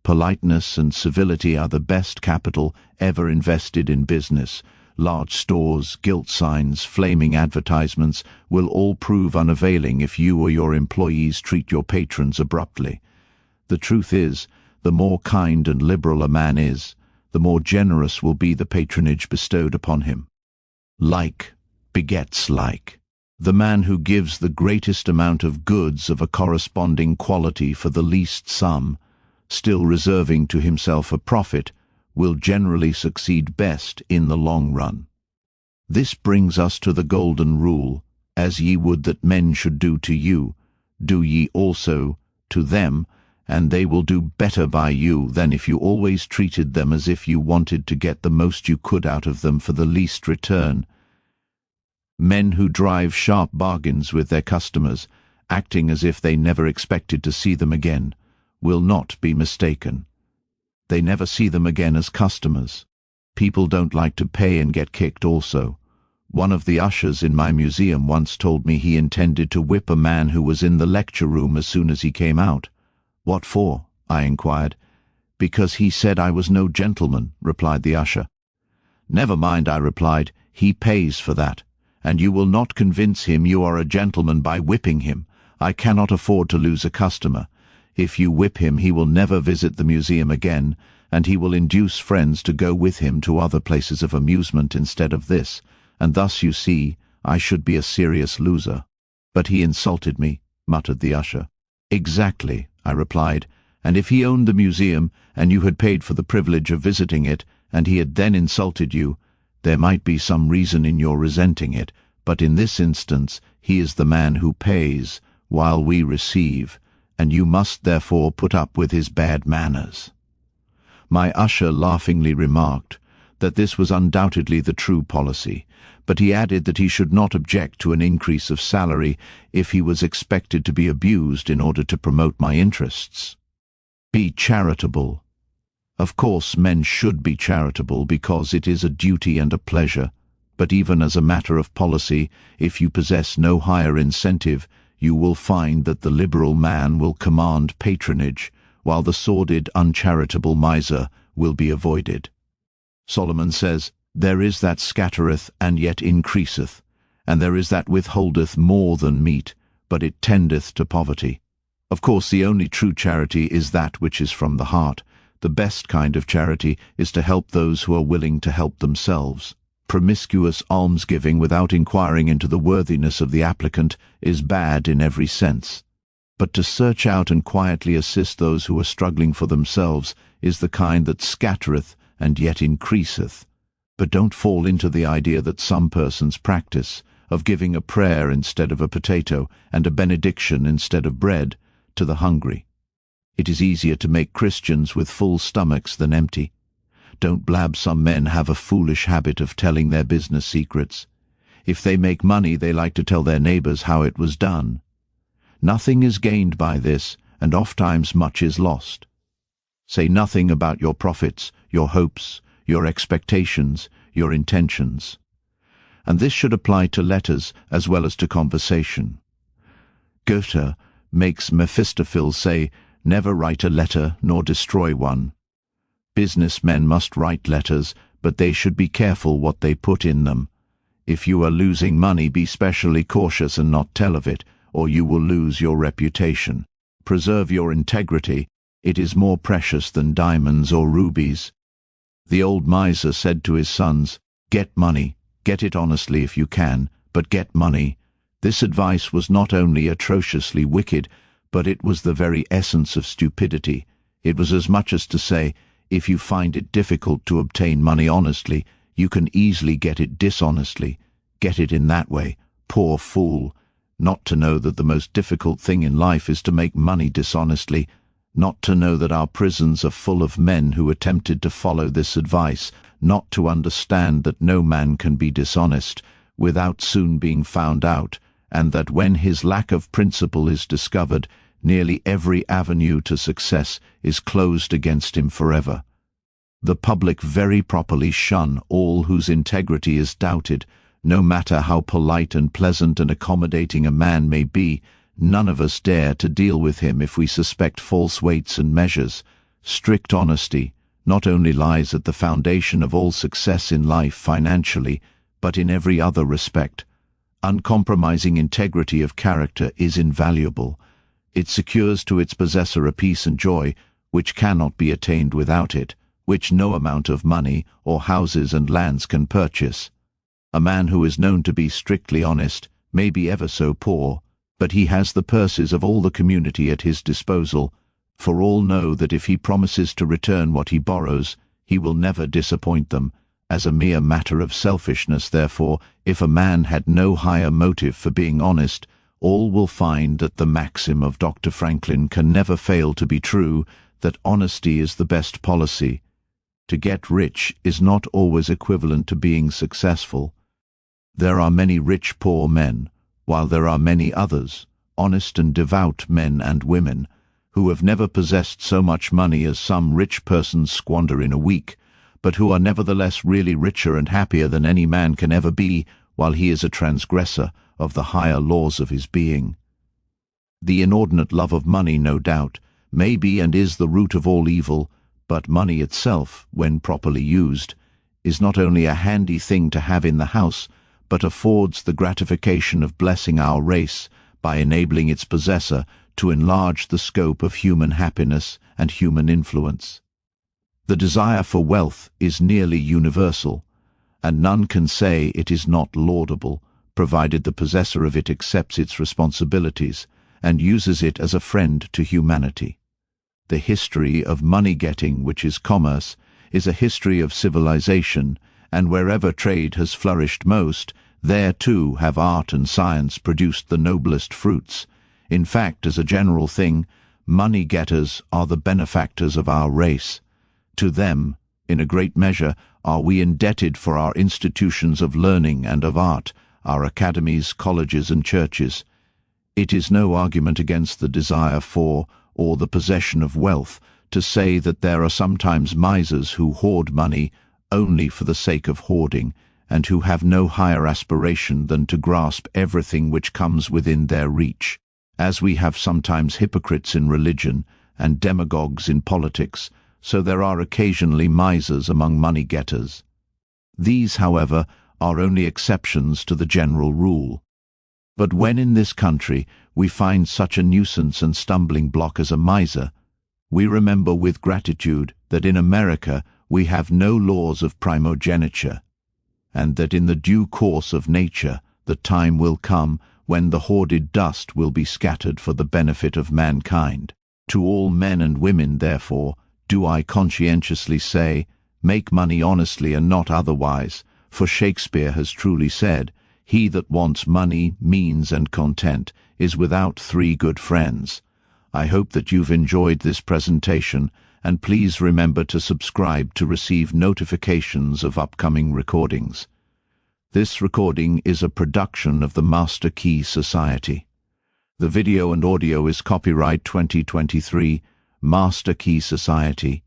Politeness and civility are the best capital ever invested in business. Large stores, gilt signs, flaming advertisements will all prove unavailing if you or your employees treat your patrons abruptly. The truth is, the more kind and liberal a man is, the more generous will be the patronage bestowed upon him. Like begets like. The man who gives the greatest amount of goods of a corresponding quality for the least sum, still reserving to himself a profit, will generally succeed best in the long run. This brings us to the golden rule: as ye would that men should do to you, do ye also to them, and they will do better by you than if you always treated them as if you wanted to get the most you could out of them for the least return. Men who drive sharp bargains with their customers, acting as if they never expected to see them again, will not be mistaken. They never see them again as customers. People don't like to pay and get kicked also. One of the ushers in my museum once told me he intended to whip a man who was in the lecture room as soon as he came out. "What for?" I inquired. "Because he said I was no gentleman," replied the usher. "Never mind," I replied, "he pays for that, and you will not convince him you are a gentleman by whipping him. I cannot afford to lose a customer. If you whip him, he will never visit the museum again, and he will induce friends to go with him to other places of amusement instead of this, and thus, you see, I should be a serious loser." "But he insulted me," muttered the usher. "Exactly," I replied, "and if he owned the museum, and you had paid for the privilege of visiting it, and he had then insulted you, there might be some reason in your resenting it, but in this instance he is the man who pays, while we receive, and you must therefore put up with his bad manners." My usher laughingly remarked that this was undoubtedly the true policy, but he added that he should not object to an increase of salary if he was expected to be abused in order to promote my interests. Be charitable. Of course, men should be charitable because it is a duty and a pleasure, but even as a matter of policy, if you possess no higher incentive, you will find that the liberal man will command patronage, while the sordid, uncharitable miser will be avoided. Solomon says, "There is that scattereth and yet increaseth, and there is that withholdeth more than meet, but it tendeth to poverty." Of course, the only true charity is that which is from the heart. The best kind of charity is to help those who are willing to help themselves. Promiscuous almsgiving without inquiring into the worthiness of the applicant is bad in every sense. But to search out and quietly assist those who are struggling for themselves is the kind that scattereth and yet increaseth. But don't fall into the idea that some persons practice, of giving a prayer instead of a potato and a benediction instead of bread to the hungry. It is easier to make Christians with full stomachs than empty. Don't blab. Some men have a foolish habit of telling their business secrets. If they make money, they like to tell their neighbors how it was done. Nothing is gained by this, and ofttimes much is lost. Say nothing about your profits, your hopes, your expectations, your intentions. And this should apply to letters as well as to conversation. Goethe makes Mephistopheles say, "Never write a letter nor destroy one." Businessmen must write letters, but they should be careful what they put in them. If you are losing money, be specially cautious and not tell of it, or you will lose your reputation. Preserve your integrity. It is more precious than diamonds or rubies. The old miser said to his sons, "Get money, get it honestly if you can, but get money." This advice was not only atrociously wicked, but it was the very essence of stupidity. It was as much as to say, if you find it difficult to obtain money honestly, you can easily get it dishonestly. Get it in that way. Poor fool! Not to know that the most difficult thing in life is to make money dishonestly. Not to know that our prisons are full of men who attempted to follow this advice. Not to understand that no man can be dishonest without soon being found out, and that when his lack of principle is discovered, nearly every avenue to success is closed against him forever. The public very properly shun all whose integrity is doubted. No matter how polite and pleasant and accommodating a man may be, none of us dare to deal with him if we suspect false weights and measures. Strict honesty not only lies at the foundation of all success in life financially, but in every other respect. Uncompromising integrity of character is invaluable. It secures to its possessor a peace and joy which cannot be attained without it, which no amount of money or houses and lands can purchase. A man who is known to be strictly honest may be ever so poor, but he has the purses of all the community at his disposal, for all know that if he promises to return what he borrows, he will never disappoint them. As a mere matter of selfishness, therefore, if a man had no higher motive for being honest, all will find that the maxim of Dr. Franklin can never fail to be true, that honesty is the best policy. To get rich is not always equivalent to being successful. There are many rich poor men, while there are many others, honest and devout men and women, who have never possessed so much money as some rich persons squander in a week, but who are nevertheless really richer and happier than any man can ever be, while he is a transgressor of the higher laws of his being. The inordinate love of money, no doubt, may be and is the root of all evil, but money itself, when properly used, is not only a handy thing to have in the house, but affords the gratification of blessing our race by enabling its possessor to enlarge the scope of human happiness and human influence. The desire for wealth is nearly universal, and none can say it is not laudable, provided the possessor of it accepts its responsibilities and uses it as a friend to humanity. The history of money-getting, which is commerce, is a history of civilization, and wherever trade has flourished most, there too have art and science produced the noblest fruits. In fact, as a general thing, money-getters are the benefactors of our race. To them, in a great measure, are we indebted for our institutions of learning and of art, our academies, colleges, and churches. It is no argument against the desire for, or the possession of wealth, to say that there are sometimes misers who hoard money only for the sake of hoarding, and who have no higher aspiration than to grasp everything which comes within their reach. As we have sometimes hypocrites in religion and demagogues in politics, so there are occasionally misers among money-getters. These, however, are only exceptions to the general rule. But when in this country we find such a nuisance and stumbling block as a miser, we remember with gratitude that in America we have no laws of primogeniture, and that in the due course of nature the time will come when the hoarded dust will be scattered for the benefit of mankind. To all men and women, therefore, do I conscientiously say, make money honestly and not otherwise, for Shakespeare has truly said, "He that wants money, means, and content is without three good friends." I hope that you've enjoyed this presentation, and please remember to subscribe to receive notifications of upcoming recordings. This recording is a production of the Master Key Society. The video and audio is copyright 2023, Master Key Society,